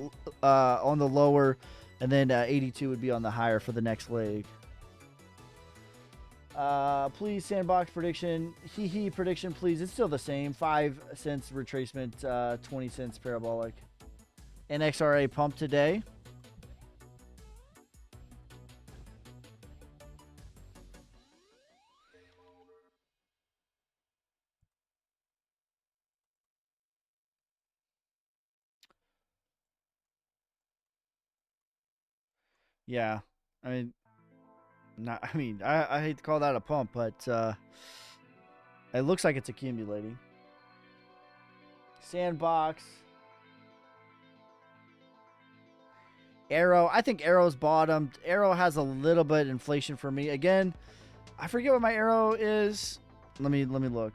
on the lower, and then 82 would be on the higher for the next leg. Please, sandbox prediction. Hee prediction, please. It's still the same. 5 cents retracement, 20 cents parabolic. NXRA pump today. Yeah, I mean, I hate to call that a pump, but it looks like it's accumulating. Sandbox. Arrow. I think Arrow's bottomed. Arrow has a little bit of inflation for me. Again, I forget what my Arrow is. Let me look.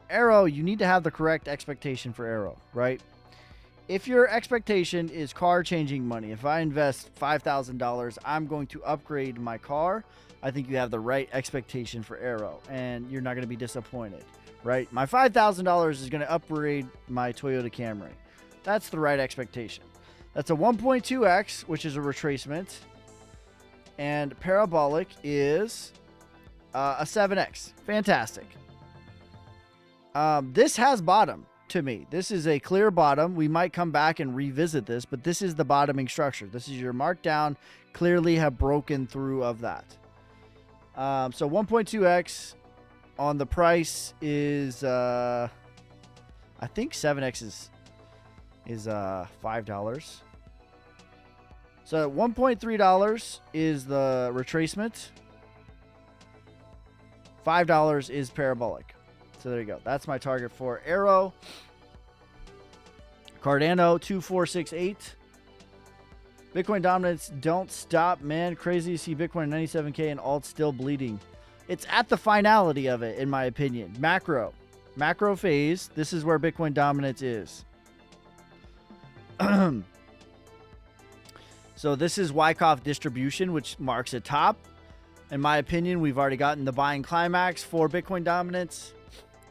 Arrow, you need to have the correct expectation for Arrow, right? If your expectation is car changing money, if I invest $5,000, I'm going to upgrade my car. I think you have the right expectation for Arrow, and you're not going to be disappointed, right? My $5,000 is going to upgrade my Toyota Camry. That's the right expectation. That's a 1.2x, which is a retracement, and parabolic is a 7x. Fantastic. This has bottom. To me, this is a clear bottom. We might come back and revisit this, but this is the bottoming structure. This is your markdown. Clearly have broken through of that. So 1.2x on the price is I think 7x is $5. So $1.3 is the retracement. $5 is parabolic. So there you go. That's my target for Arrow. Cardano 2468. Bitcoin dominance, don't stop, man. Crazy to see Bitcoin 97K and alt still bleeding. It's at the finality of it, in my opinion. Macro phase. This is where Bitcoin dominance is. So this is Wyckoff distribution, which marks a top. In my opinion, we've already gotten the buying climax for Bitcoin dominance.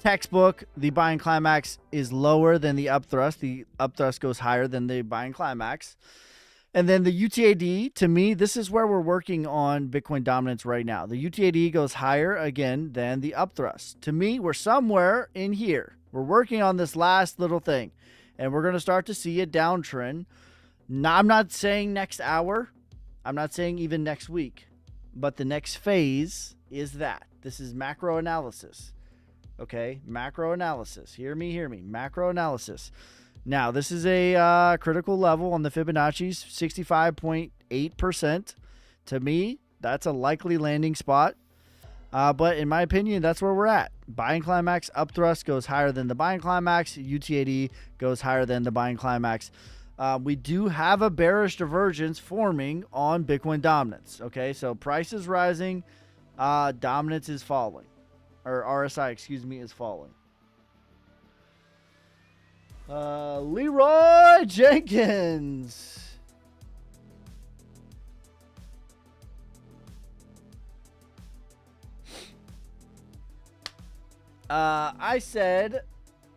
Textbook, the buying climax is lower than the upthrust. The upthrust goes higher than the buying climax. And then the UTAD, to me, this is where we're working on Bitcoin dominance right now. The UTAD goes higher again than the upthrust. To me, we're somewhere in here. We're working on this last little thing. And we're going to start to see a downtrend. Now, I'm not saying next hour. I'm not saying even next week. But the next phase is that. This is macro analysis. Okay? Macro analysis. Hear me, hear me. Macro analysis. Now, this is a critical level on the Fibonacci's 65.8%. To me, that's a likely landing spot. But in my opinion, that's where we're at. Buying climax, upthrust goes higher than the buying climax. UTAD goes higher than the buying climax. We do have a bearish divergence forming on Bitcoin dominance. Okay, so price is rising, dominance is falling. Or RSI, excuse me, is falling. Leroy Jenkins. I said,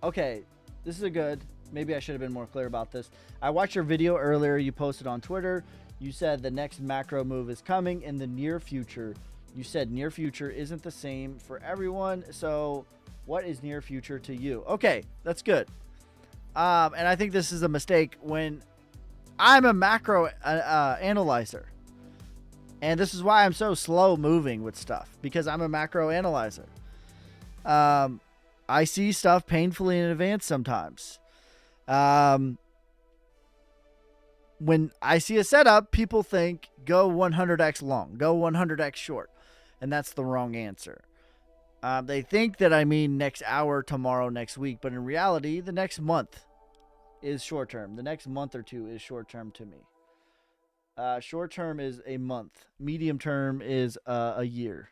okay, this is a good, maybe I should have been more clear about this. I watched your video earlier you posted on Twitter. You said the next macro move is coming in the near future. You said near future isn't the same for everyone. So what is near future to you? Okay, that's good. And I think this is a mistake when I'm a macro analyzer. And this is why I'm so slow moving with stuff, because I'm a macro analyzer. I see stuff painfully in advance sometimes. When I see a setup, people think go 100x long, go 100x short. And that's the wrong answer. They think that I mean next hour, tomorrow, next week. But in reality, the next month is short term. The next month or two is short term to me. Short term is a month. Medium term is a year.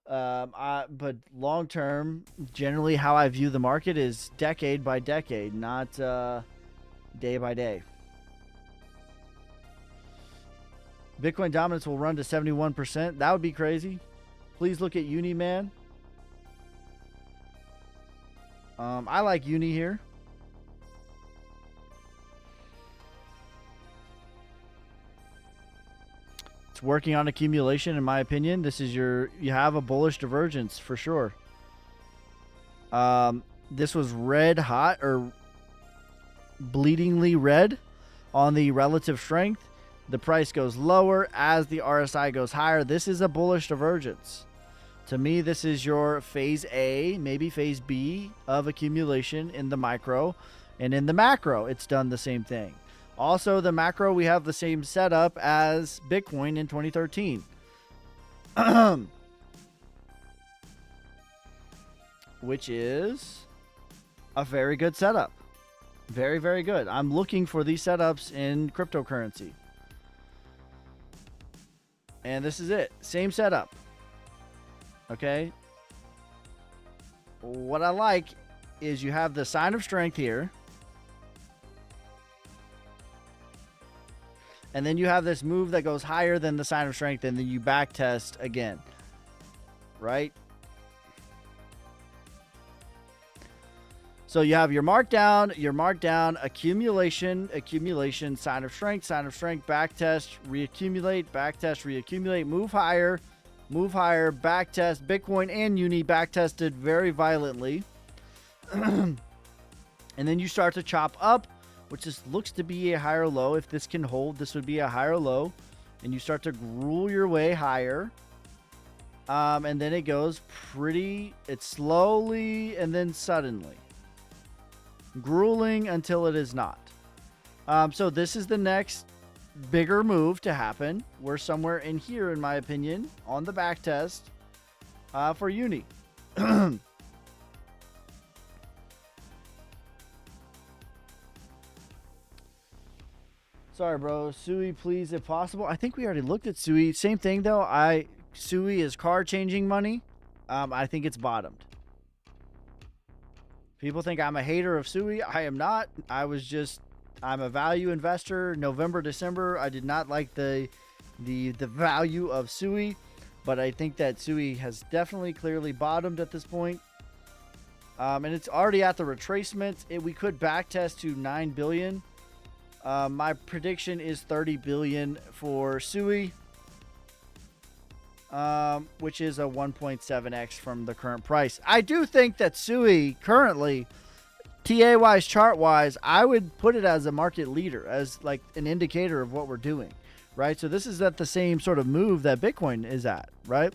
But long term, generally how I view the market is decade by decade, not day by day. Bitcoin dominance will run to 71%. That would be crazy. Please look at Uni, man. I like Uni here. It's working on accumulation, in my opinion. This is you have a bullish divergence for sure. This was red hot or bleedingly red on the relative strength. The price goes lower as the RSI goes higher. This is a bullish divergence. To me, this is your phase A, maybe phase B of accumulation in the micro. And in the macro, it's done the same thing. Also, the macro, we have the same setup as Bitcoin in 2013. Which is a very good setup. Very, very good. I'm looking for these setups in cryptocurrency. And this is it. Same setup. Okay. What I like is you have the sign of strength here. And then you have this move that goes higher than the sign of strength, and then you back test again. Right? So you have your markdown, accumulation, sign of strength, back test, reaccumulate, move higher, back test. Bitcoin and Uni back tested very violently. And then you start to chop up, which just looks to be a higher low. If this can hold, this would be a higher low. And you start to gruel your way higher. And then it goes it's slowly and then suddenly. Grueling until it is not. So this is the next bigger move to happen. We're somewhere in here, in my opinion, on the back test for Uni. Sorry, bro. Sui, please, if possible. I think we already looked at Sui. Same thing, though. Sui is car changing money. I think it's bottomed. People think I'm a hater of Sui. I am not. I was just I'm a value investor. November, December, I did not like the value of SUI, but I think that SUI has definitely clearly bottomed at this point. And it's already at the retracement. We could backtest to 9 billion. My prediction is 30 billion for SUI, which is a 1.7x from the current price. I do think that SUI currently, TA wise, chart wise, I would put it as a market leader, as like an indicator of what we're doing, right? So this is at the same sort of move that Bitcoin is at, right?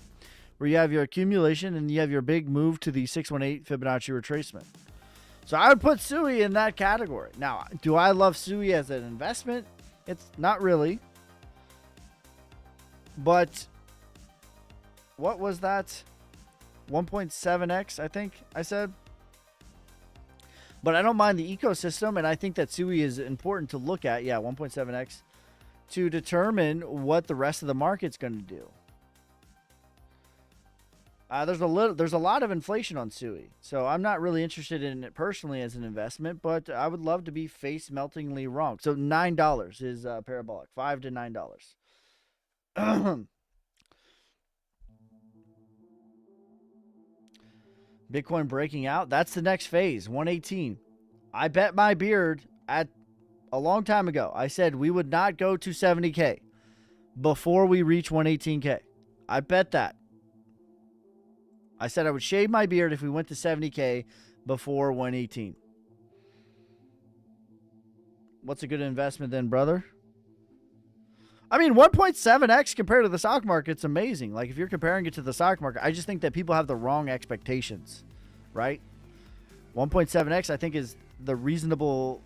Where you have your accumulation and you have your big move to the 618 Fibonacci retracement. So I would put SUI in that category. Now, do I love SUI as an investment? It's not really. But what was that? 1.7x, I think I said. But I don't mind the ecosystem, and I think that SUI is important to look at. Yeah, 1.7x to determine what the rest of the market's going to do. There's a lot of inflation on SUI, so I'm not really interested in it personally as an investment, but I would love to be face meltingly wrong. So $9 is parabolic, $5 to $9. Bitcoin breaking out. That's the next phase, 118. I bet my beard at a long time ago. I said we would not go to 70K before we reach 118K. I bet that. I said I would shave my beard if we went to 70K before 118. What's a good investment then, brother? I mean, 1.7x compared to the stock market, it's amazing. Like, if you're comparing it to the stock market, I just think that people have the wrong expectations, right? 1.7x, I think, is the reasonable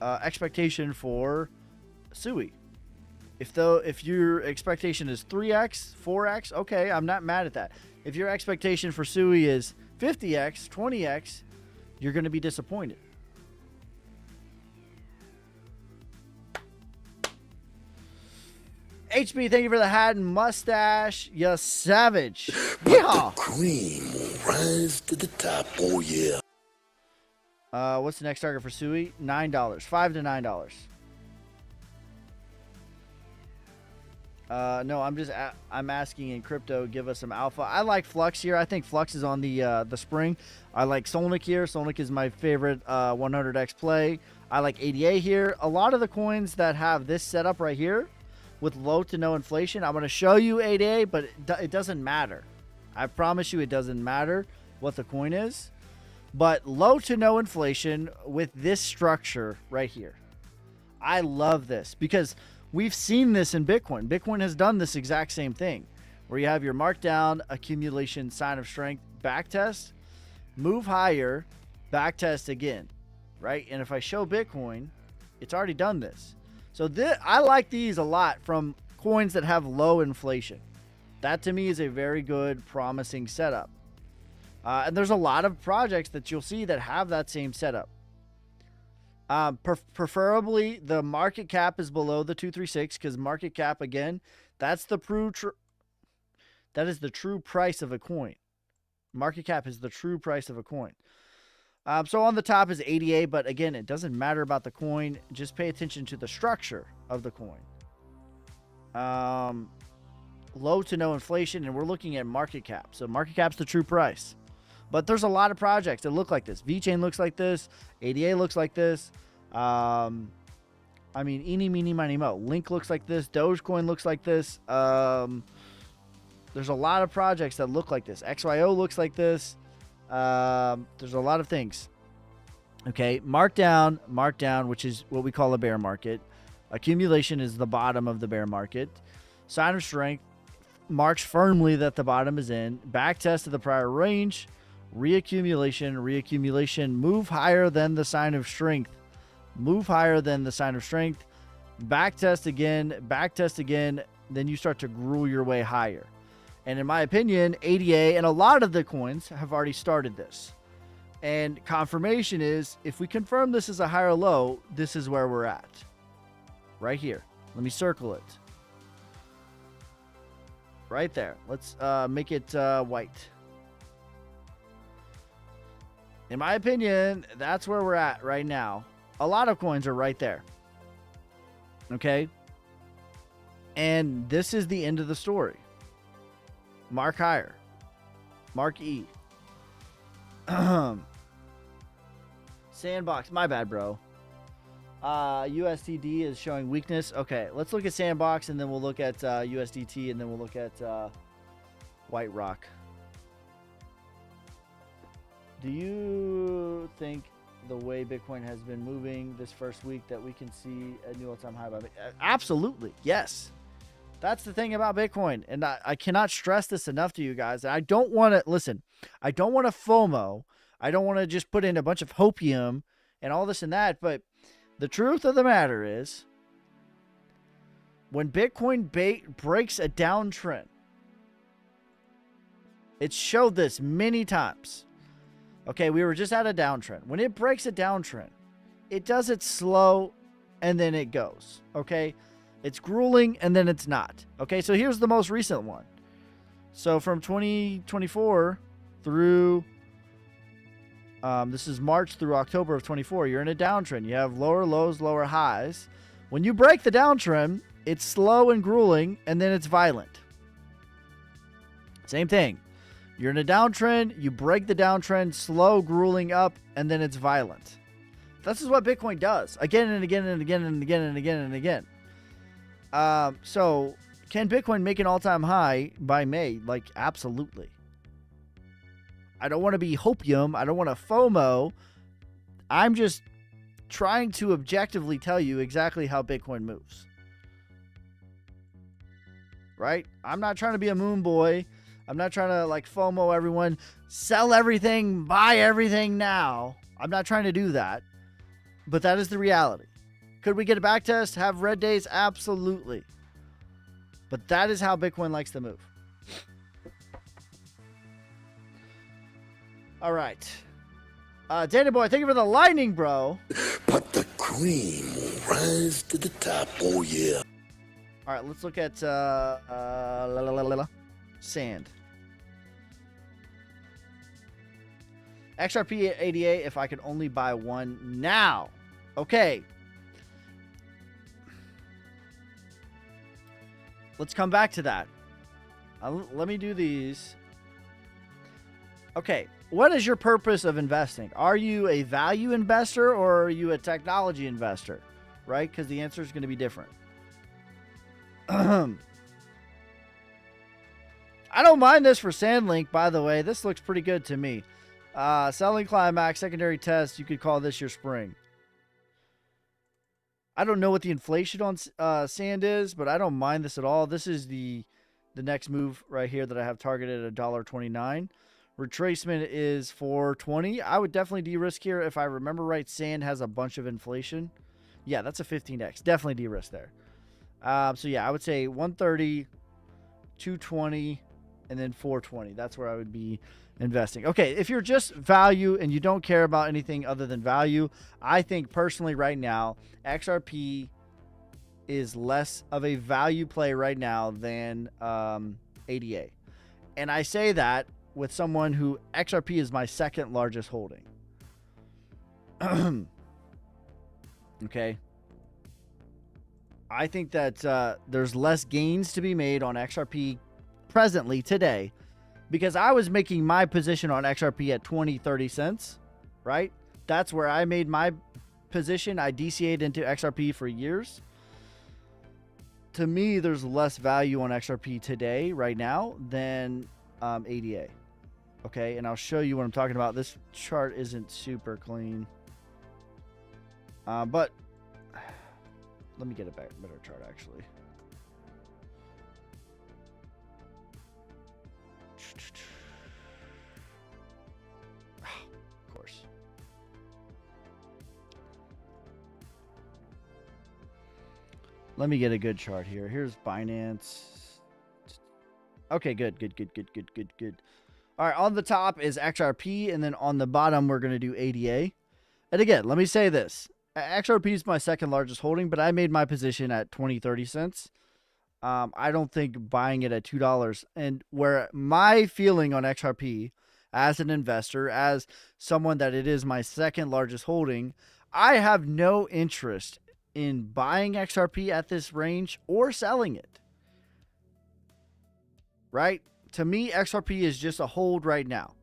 expectation for SUI. If your expectation is 3x, 4x, okay, I'm not mad at that. If your expectation for SUI is 50x, 20x, you're going to be disappointed. HB, thank you for the hat and mustache. You savage. Yeehaw.
The cream will rise to the top. Oh, yeah.
What's the next target for SUI? $9. $5 to $9. No, I'm asking in crypto, give us some alpha. I like Flux here. I think Flux is on the spring. I like Solnic here. Solnic is my favorite 100x play. I like ADA here. A lot of the coins that have this setup right here with low to no inflation, I'm going to show you ADA, but it doesn't matter. I promise you it doesn't matter what the coin is. But low to no inflation with this structure right here. I love this because we've seen this in Bitcoin. Bitcoin has done this exact same thing where you have your markdown, accumulation, sign of strength, backtest, move higher, backtest again, right? And if I show Bitcoin, it's already done this. So I like these a lot from coins that have low inflation. That to me is a very good, promising setup. And there's a lot of projects that you'll see that have that same setup. Preferably the market cap is below the 236 because market cap, again, that's the that is the true price of a coin. Market cap is the true price of a coin. So on the top is ADA, but again, it doesn't matter about the coin. Just pay attention to the structure of the coin. Low to no inflation, and we're looking at market cap. So market cap's the true price. But there's a lot of projects that look like this. VeChain looks like this. ADA looks like this. I mean, eeny, meeny, miny, mo. Link looks like this. Dogecoin looks like this. There's a lot of projects that look like this. XYO looks like this. There's a lot of things. Okay, markdown, which is what we call a bear market. Accumulation is the bottom of the bear market. Sign of strength marks firmly that the bottom is in. Backtest of the prior range. Reaccumulation, move higher than the sign of strength. Backtest again, then you start to gruel your way higher. And in my opinion, ADA and a lot of the coins have already started this. And confirmation is, if we confirm this is a higher low, this is where we're at. Right here. Let me circle it. Right there. Let's make it white. In my opinion, that's where we're at right now. A lot of coins are right there. Okay? And this is the end of the story. Mark higher. Mark E. Sandbox. My bad, bro. USDD is showing weakness. Okay, let's look at Sandbox, and then we'll look at USDT, and then we'll look at White Rock. Do you think the way Bitcoin has been moving this first week that we can see a new all-time high? Absolutely, yes. That's the thing about Bitcoin, and I cannot stress this enough to you guys. I don't want to, listen, I don't want to FOMO. I don't want to just put in a bunch of hopium and all this and that, but the truth of the matter is, when Bitcoin breaks a downtrend, it's showed this many times. Okay, we were just at a downtrend. When it breaks a downtrend, it does it slow, and then it goes. Okay, it's grueling, and then it's not. Okay, so here's the most recent one. So from 2024 through, this is March through October of 24, you're in a downtrend. You have lower lows, lower highs. When you break the downtrend, it's slow and grueling, and then it's violent. Same thing. You're in a downtrend, you break the downtrend, slow, grueling up, and then it's violent. This is what Bitcoin does again and again and again and again and again and again. So can Bitcoin make an all-time high by May? Like, absolutely. I don't want to be hopium. I don't want to FOMO. I'm just trying to objectively tell you exactly how Bitcoin moves. Right? I'm not trying to be a moon boy. I'm not trying to like FOMO everyone. Sell everything, buy everything now. I'm not trying to do that. But that is the reality. Could we get a back test? Have red days? Absolutely. But that is how Bitcoin likes to move. All right. Danny Boy, thank you for the lightning, bro.
But the cream will rise to the top, oh yeah.
All right, let's look at sand. XRP 88 if I could only buy one now. Okay. Let's come back to that. Let me do these. Okay. What is your purpose of investing? Are you a value investor or are you a technology investor? Right? Because the answer is going to be different. I don't mind this for Sandlink, by the way. This looks pretty good to me. Selling climax, secondary test. You could call this your spring. I don't know what the inflation on sand is, but I don't mind this at all. This is the next move right here that I have targeted at $1.29. Retracement is $4.20. I would definitely de-risk here. If I remember right, sand has a bunch of inflation. Yeah, that's a 15x. Definitely de-risk there. So yeah, I would say 130, 220, and then 420. That's where I would be investing. Okay, if you're just value and you don't care about anything other than value, I think personally right now, XRP is less of a value play right now than ADA. And I say that with someone who XRP is my second largest holding. Okay. I think that there's less gains to be made on XRP presently today because I was making my position on XRP at 20-30 cents, right? That's where I made my position. I DCA'd into XRP for years. To me, there's less value on XRP today, right now, than ADA. Okay, and I'll show you what I'm talking about. This chart isn't super clean. But let me get a better chart, actually. Of course. Let me get a good chart here. Here's Binance. Okay, good. All right, on the top is XRP, and then on the bottom, we're going to do ADA. And again, let me say this. XRP is my second largest holding, but I made my position at 20-30 cents. I don't think buying it at $2. And where my feeling on XRP as an investor, as someone that it is my second largest holding, I have no interest in buying XRP at this range or selling it. Right? To me, XRP is just a hold right now.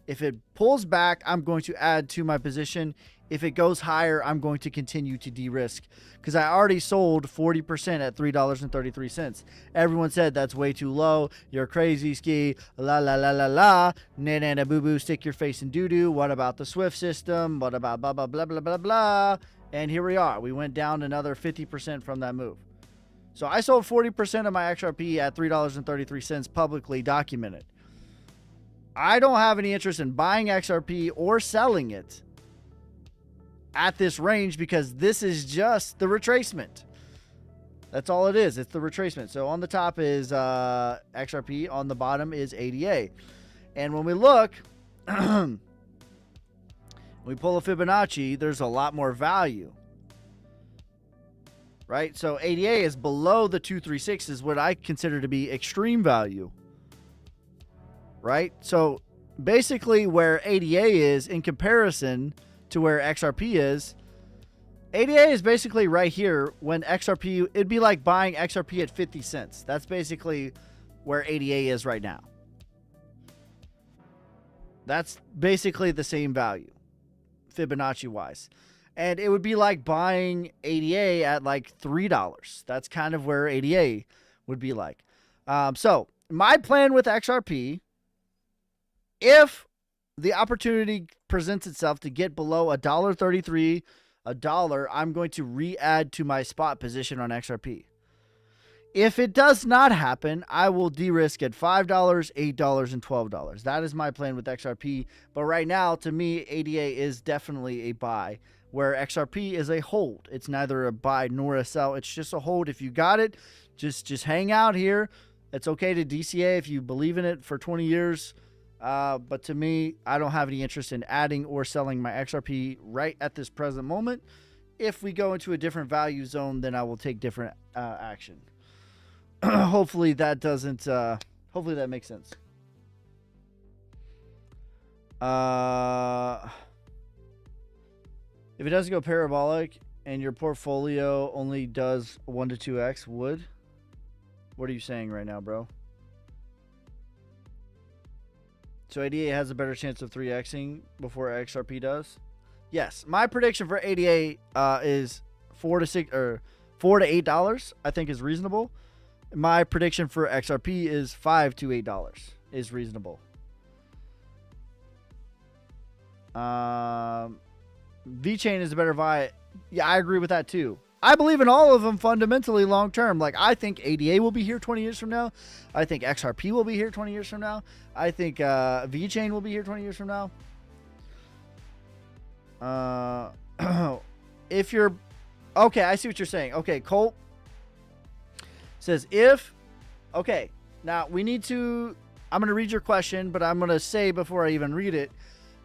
If it pulls back, I'm going to add to my position. If it goes higher, I'm going to continue to de-risk because I already sold 40% at $3.33. Everyone said that's way too low. You're crazy, Ski. La la la la la. Na na na boo boo. Stick your face in doo doo. What about the Swift system? What about blah blah blah blah blah blah? And here we are. We went down another 50% from that move. So I sold 40% of my XRP at $3.33 publicly documented. I don't have any interest in buying XRP or selling it at this range because this is just the retracement. That's all it is. It's the retracement. So on the top is XRP. On the bottom is ADA. And when we look, we pull a Fibonacci, there's a lot more value. Right? So ADA is below the 236 is what I consider to be extreme value. Right? So basically where ADA is in comparison to where XRP is, ADA is basically right here when XRP, it'd be like buying XRP at 50 cents. That's basically where ADA is right now. That's basically the same value, Fibonacci wise. And it would be like buying ADA at like $3. That's kind of where ADA would be like. So my plan with XRP, if the opportunity presents itself to get below $1.33, I'm going to re-add to my spot position on XRP. If it does not happen, I will de-risk at $5, $8, and $12. That is my plan with XRP. But right now, to me, ADA is definitely a buy, where XRP is a hold. It's neither a buy nor a sell. It's just a hold. If you got it, just hang out here. It's okay to DCA if you believe in it for 20 years. But to me, I don't have any interest in adding or selling my XRP right at this present moment. If we go into a different value zone, then I will take different action. Hopefully that doesn't, hopefully that makes sense. If it doesn't go parabolic and your portfolio only does 1 to 2x, would? What are you saying right now, bro? So ADA has a better chance of 3xing before XRP does? Yes. My prediction for ADA is $4 to $8, I think is reasonable. My prediction for XRP is $5 to $8 is reasonable. VeChain is a better buy. Yeah, I agree with that too. I believe in all of them fundamentally long term. Like, I think ADA will be here 20 years from now. I think XRP will be here 20 years from now. I think VeChain will be here 20 years from now. If you're... Okay, I see what you're saying. Okay, Colt says if... Okay, now we need to... I'm going to read your question, but I'm going to say before I even read it,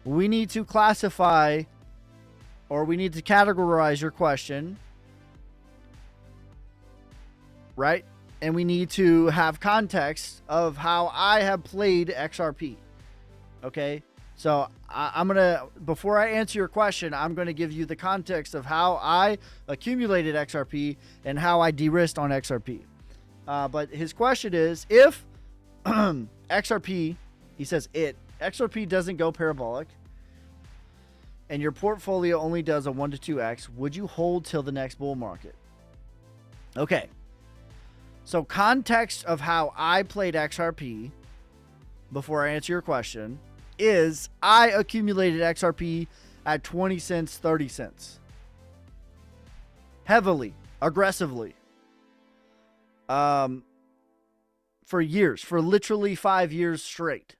we need to classify or we need to categorize your question, right? And we need to have context of how I have played XRP. Okay? So I'm going to, before I answer your question, I'm going to give you the context of how I accumulated XRP and how I de-risked on XRP. But his question is, if XRP, he says XRP doesn't go parabolic, and your portfolio only does a 1 to 2x, would you hold till the next bull market? Okay. So context of how I played XRP, before I answer your question, is I accumulated XRP at 20 cents, 30 cents. Heavily, aggressively. For years, for literally 5 years straight.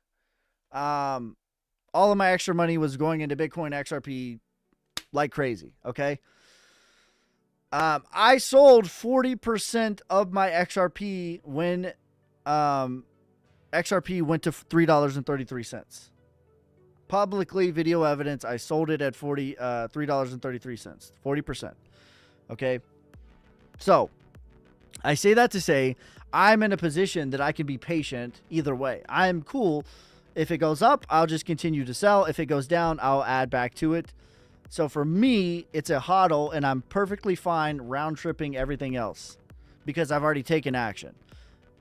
All of my extra money was going into Bitcoin XRP like crazy, okay? I sold 40% of my XRP when XRP went to $3.33. Publicly, video evidence, I sold it at $3.33, 40%, okay? So, I say that to say I'm in a position that I can be patient either way. I'm cool. If it goes up, I'll just continue to sell. If it goes down, I'll add back to it. So for me, it's a hodl, and I'm perfectly fine round tripping everything else because I've already taken action.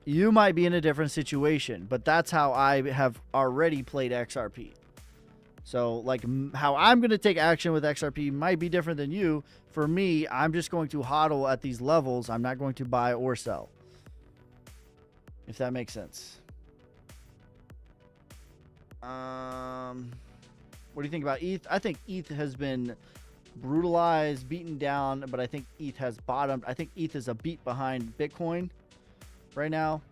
You might be in a different situation, but that's how I have already played XRP. So like how I'm going to take action with XRP might be different than you. For me, I'm just going to hodl at these levels. I'm not going to buy or sell. If that makes sense. What do you think about ETH? I think ETH has been brutalized, beaten down, but I think ETH has bottomed. I think ETH is a beat behind Bitcoin right now.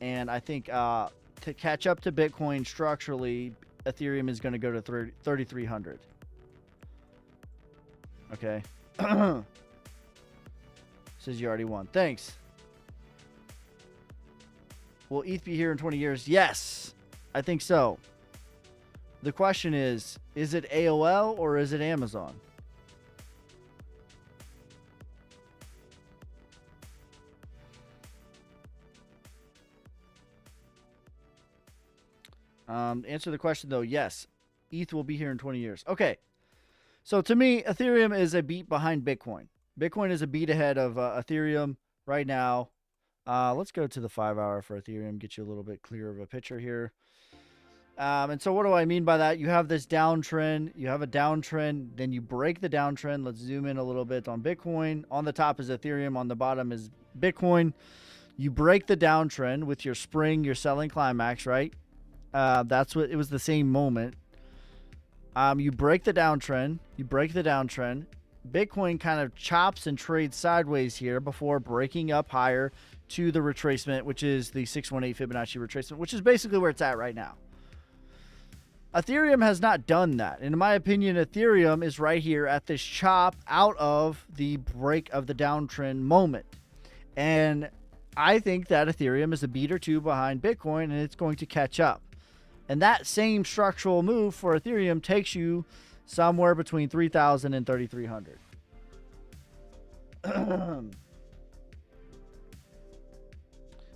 And I think to catch up to Bitcoin structurally, Ethereum is going to go to 3,300. Okay. Says you already won. Thanks. Will ETH be here in 20 years? Yes, I think so. The question is it AOL or is it Amazon? Answer the question, though, yes. ETH will be here in 20 years. Okay. So to me, Ethereum is a beat behind Bitcoin. Bitcoin is a beat ahead of Ethereum right now. Let's go to the 5-hour for Ethereum, get you a little bit clearer of a picture here. And so what do I mean by that? You have this downtrend. You have a downtrend. Then you break the downtrend. Let's zoom in a little bit on Bitcoin. On the top is Ethereum. On the bottom is Bitcoin. You break the downtrend with your spring, your selling climax, right? That's what it was, the same moment. You break the downtrend. You break the downtrend. Bitcoin kind of chops and trades sideways here before breaking up higher to the retracement, which is the 618 Fibonacci retracement, which is basically where it's at right now. Ethereum has not done that. In my opinion, Ethereum is right here at this chop out of the break of the downtrend moment. And I think that Ethereum is a beat or two behind Bitcoin, and it's going to catch up. And that same structural move for Ethereum takes you somewhere between 3,000 and 3,300.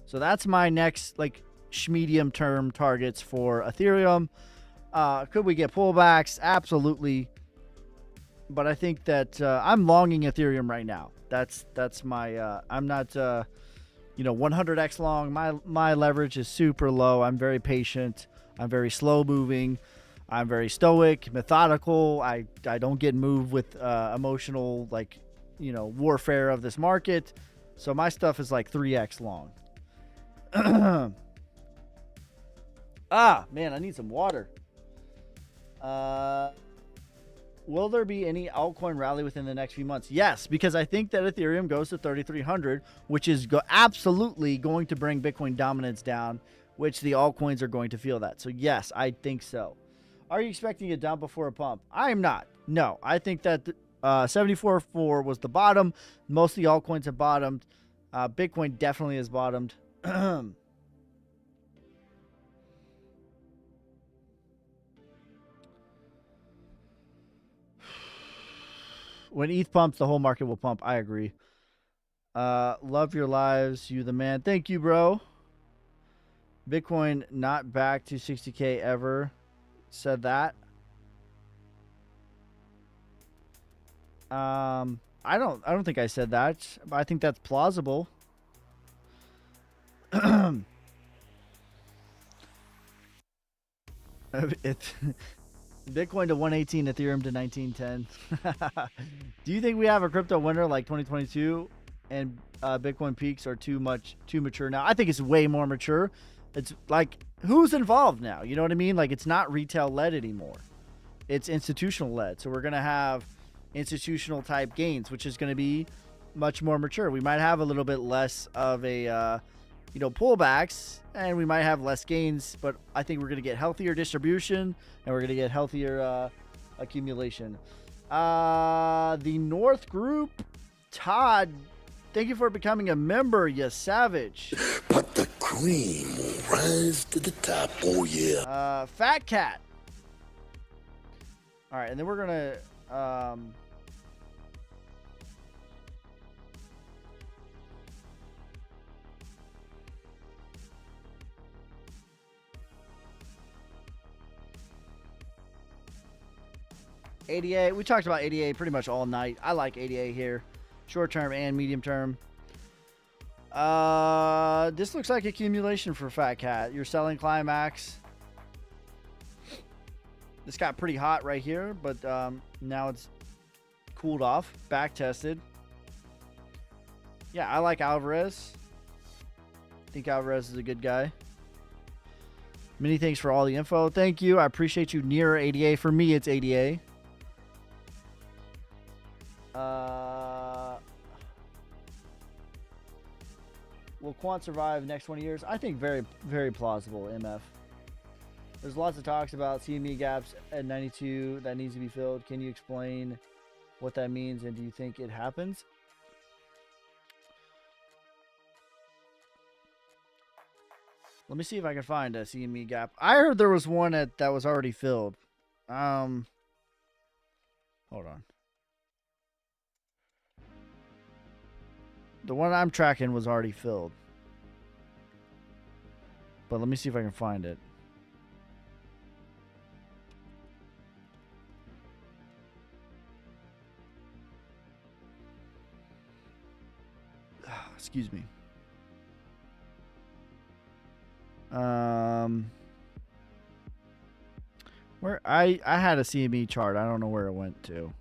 So that's my next medium term targets for Ethereum. Could we get pullbacks? Absolutely. But I think that I'm longing Ethereum right now. That's my I'm not 100x long. My leverage is super low. I'm very patient. I'm very slow moving. I'm very stoic, methodical. I don't get moved with emotional warfare of this market. So my stuff is like 3x long. Man, I need some water. Will there be any altcoin rally within the next few months? Yes, because I think that Ethereum goes to 3,300, which is absolutely going to bring Bitcoin dominance down, which the altcoins are going to feel that. So yes, I think so. Are you expecting a dump before a pump? I am not. No, I think that 74.4 was the bottom. Most of the altcoins have bottomed. Bitcoin definitely has bottomed. When ETH pumps, the whole market will pump. I agree. Love your lives. You the man. Thank you, bro. Bitcoin not back to 60K ever. Said that. I don't think I said that. I think that's plausible. Bitcoin to 118, Ethereum to 1910. Do you think we have a crypto winter like 2022 and Bitcoin peaks are too mature now? I think it's way more mature. It's like, who's involved now? You know what I mean? Like, it's not retail led anymore. It's institutional led. So we're going to have institutional type gains, which is going to be much more mature. We might have a little bit less of a, pullbacks, and we might have less gains, but I think we're going to get healthier distribution and we're going to get healthier accumulation. The North Group, Todd, thank you for becoming a member, you savage.
But the cream will rise to the top, oh yeah.
Fat Cat. All right, and then we're going to... ADA, we talked about ADA pretty much all night. I like ADA here, short term and medium term. This looks like accumulation for Fat Cat. You're selling Climax. This got pretty hot right here, but now it's cooled off, back tested. Yeah, I like Alvarez. I think Alvarez is a good guy. Many thanks for all the info. Thank you. I appreciate you. Near ADA. For me, it's ADA. Will Quant survive next 20 years? I think very, very plausible, MF. There's lots of talks about CME gaps at 92 that needs to be filled. Can you explain what that means, and do you think it happens? Let me see if I can find a CME gap. I heard there was one that was already filled. Hold on. The one I'm tracking was already filled. But let me see if I can find it. Excuse me. Where I had a CME chart. I don't know where it went to.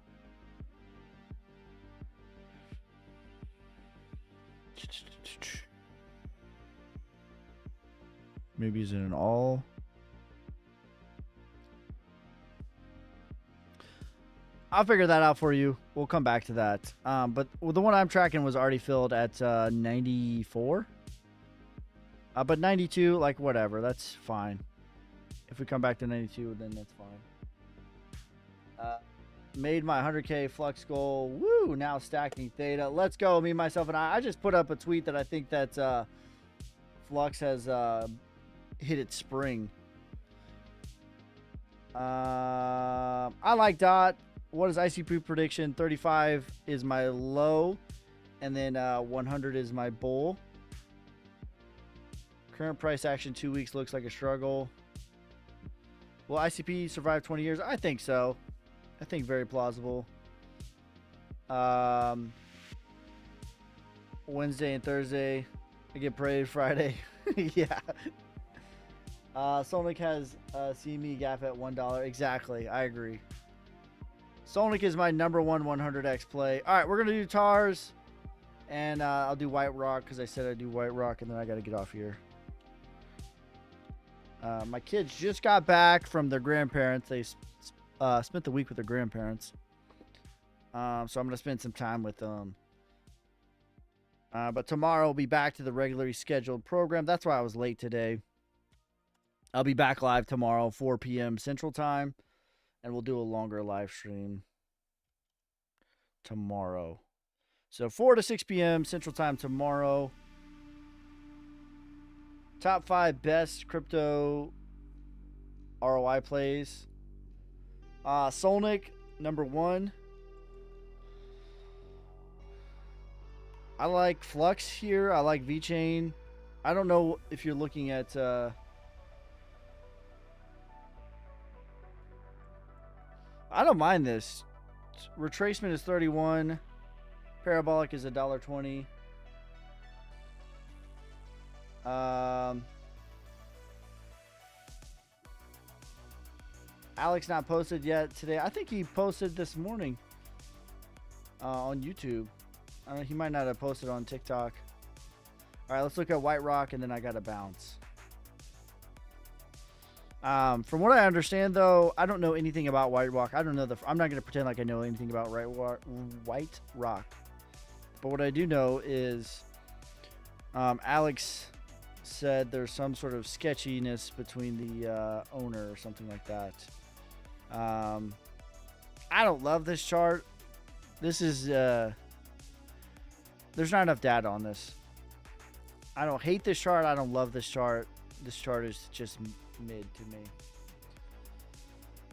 Maybe is it an all? I'll figure that out for you. We'll come back to that. But the one I'm tracking was already filled at 94. But 92, like whatever, that's fine. If we come back to 92, then that's fine. Made my 100K flux goal. Woo! Now stacking theta. Let's go. Me, myself, and I. I just put up a tweet that I think that flux has hit its spring. I like DOT. What is ICP prediction? 35 is my low, and then 100 is my bull. Current price action 2 weeks looks like a struggle. Will ICP survive 20 years? I think so. I think very plausible. Wednesday and Thursday. I get paraded Friday. Yeah. Sonic has a CME gap at $1. Exactly. I agree. Sonic is my number one 100x play. All right, we're going to do TARS. And I'll do White Rock because I said I'd do White Rock, and then I got to get off here. My kids just got back from their grandparents. They spent the week with their grandparents. So I'm going to spend some time with them. But tomorrow I'll be back to the regularly scheduled program. That's why I was late today. I'll be back live tomorrow, 4 p.m. Central Time. And we'll do a longer live stream tomorrow. So 4 to 6 p.m. Central Time tomorrow. Top 5 best crypto ROI plays. Solnic, number 1. I like Flux here. I like VeChain. I don't know if you're looking at... I don't mind this. Retracement is 31. Parabolic is $1.20. Alex not posted yet today. I think he posted this morning on YouTube. I don't know, he might not have posted on TikTok. All right, let's look at White Rock, and then I got to bounce. From what I understand, though, I don't know anything about White Rock. I don't know I'm not going to pretend like I know anything about White Rock. But what I do know is Alex said there's some sort of sketchiness between the owner or something like that. I don't love this chart. This is there's not enough data on this. I don't hate this chart. I don't love this chart. This chart is just mid to me.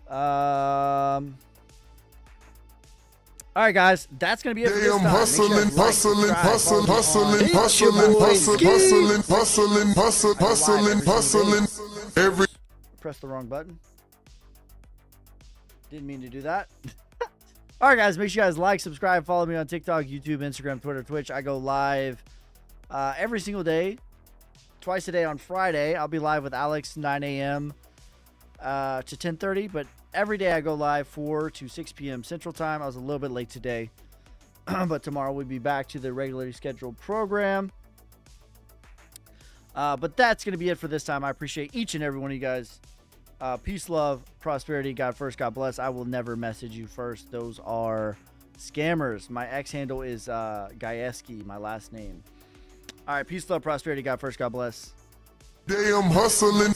All right, guys, that's gonna be it for this time.
Hustling, hustling. Every
press the wrong button. Didn't mean to do that. All right, guys, make sure you guys like, subscribe, follow me on TikTok, YouTube, Instagram, Twitter, Twitch. I go live every single day, twice a day on Friday. I'll be live with Alex 9 a.m. To 10:30, but every day I go live 4 to 6 p.m. Central Time. I was a little bit late today, but tomorrow we'll be back to the regularly scheduled program. But that's going to be it for this time. I appreciate each and every one of you guys. Peace, love, prosperity, God first, God bless. I will never message you first. Those are scammers. My X handle is Gayeski, my last name. All right, peace, love, prosperity, God first, God bless.
Damn hustling.